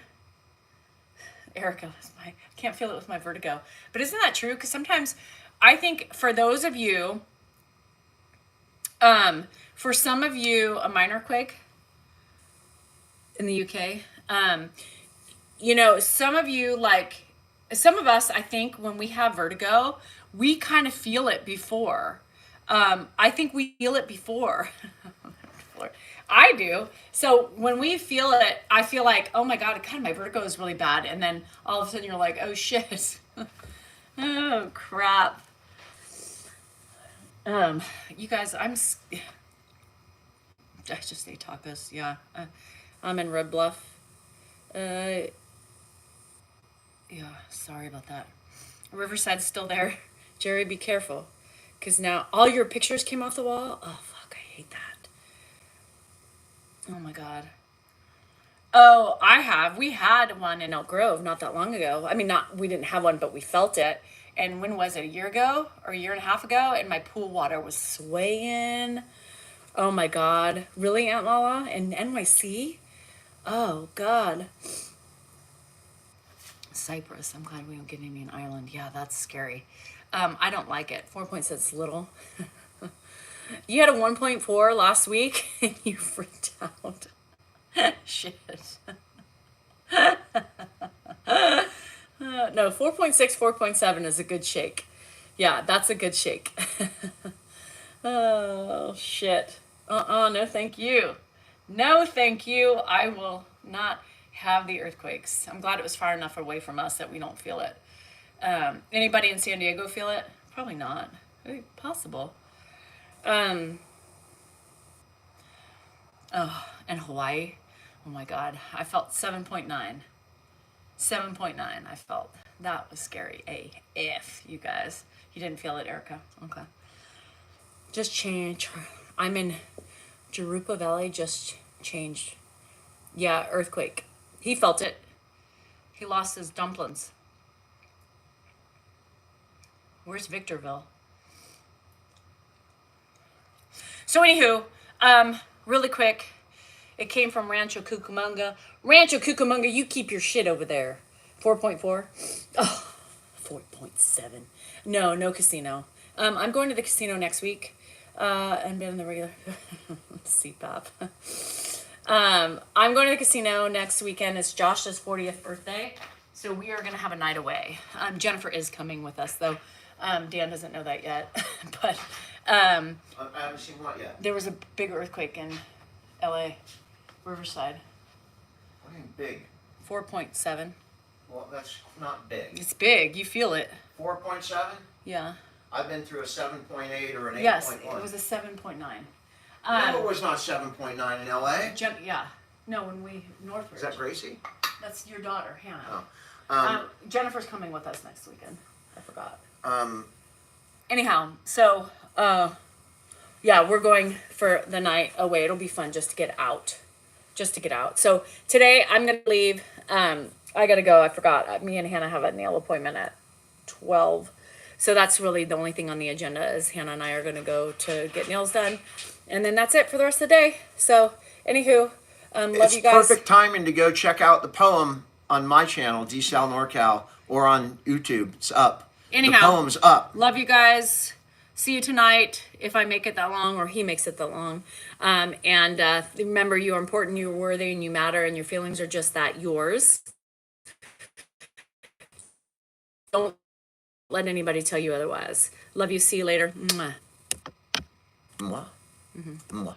Erica, I can't feel it with my vertigo. But isn't that true? Because sometimes I think for those of you, for some of you, a minor quake in the UK, some of you, like, some of us, I think when we have vertigo, we kind of feel it before. I think we feel it before. I do. So when we feel it, I feel like, oh my God, my vertigo is really bad. And then all of a sudden you're like, oh shit. Oh crap. You guys, I just ate tacos. Yeah. I'm in Red Bluff. Yeah, sorry about that. Riverside's still there. Jerry, be careful. Because now all your pictures came off the wall. Oh, fuck, I hate that. Oh, my God. Oh, we had one in Elk Grove not that long ago. I mean, we didn't have one, but we felt it. And when was it? A year ago or a year and a half ago? And my pool water was swaying. Oh, my God. Really, Aunt Lala? In NYC? Oh, God. Cyprus. I'm glad we don't get any in Ireland. Yeah, that's scary. I don't like it. 4.6 little. You had a 1.4 last week and you freaked out. Shit. No, 4.6, 4.7 is a good shake. Yeah, that's a good shake. Oh, shit. No thank you. No thank you. I will not have the earthquakes. I'm glad it was far enough away from us that we don't feel it. Anybody in San Diego feel it? Probably not. Very possible. And Hawaii. Oh my God. I felt 7.9. 7.9 I felt. That was scary. AF, you guys. You didn't feel it, Erica? Okay. Just change. I'm in Jurupa Valley, just changed. Yeah, earthquake. He felt it. He lost his dumplings. Where's Victorville? So anywho, really quick, it came from Rancho Cucamonga. Rancho Cucamonga, you keep your shit over there. 4.4? Oh, 4.7. No casino. I'm going to the casino next week. And been in the regular CPAP. I'm going to the casino next weekend. It's Josh's 40th birthday. So we are going to have a night away. Jennifer is coming with us, though. Dan doesn't know that yet. But I haven't seen what yet. there was a big earthquake in LA, Riverside. What do you mean big? 4.7. Well, that's not big. It's big. You feel it. 4.7? Yeah. I've been through a 7.8 or an 8.1. Yes, it was a 7.9. No, it was not 7.9 in LA. Yeah. No, when we Northridge. Is that Gracie? That's your daughter, Hannah. Oh. Jennifer's coming with us next weekend. I forgot. Um, Anyhow, so yeah, we're going for the night away. It'll be fun just to get out. So today I'm gonna leave. I gotta go. I forgot. Me and Hannah have a nail appointment at 12. So that's really the only thing on the agenda is Hannah and I are gonna go to get nails done, and then that's it for the rest of the day. So anywho, love you guys. It's perfect timing to go check out the poem on my channel, DSal NorCal, or on YouTube. It's up. Anyhow, the poem's up. Love you guys. See you tonight if I make it that long or he makes it that long. And remember, you are important, you are worthy, and you matter, and your feelings are just that, yours. Don't let anybody tell you otherwise. Love you. See you later. Mwah. Mwah. Mwah.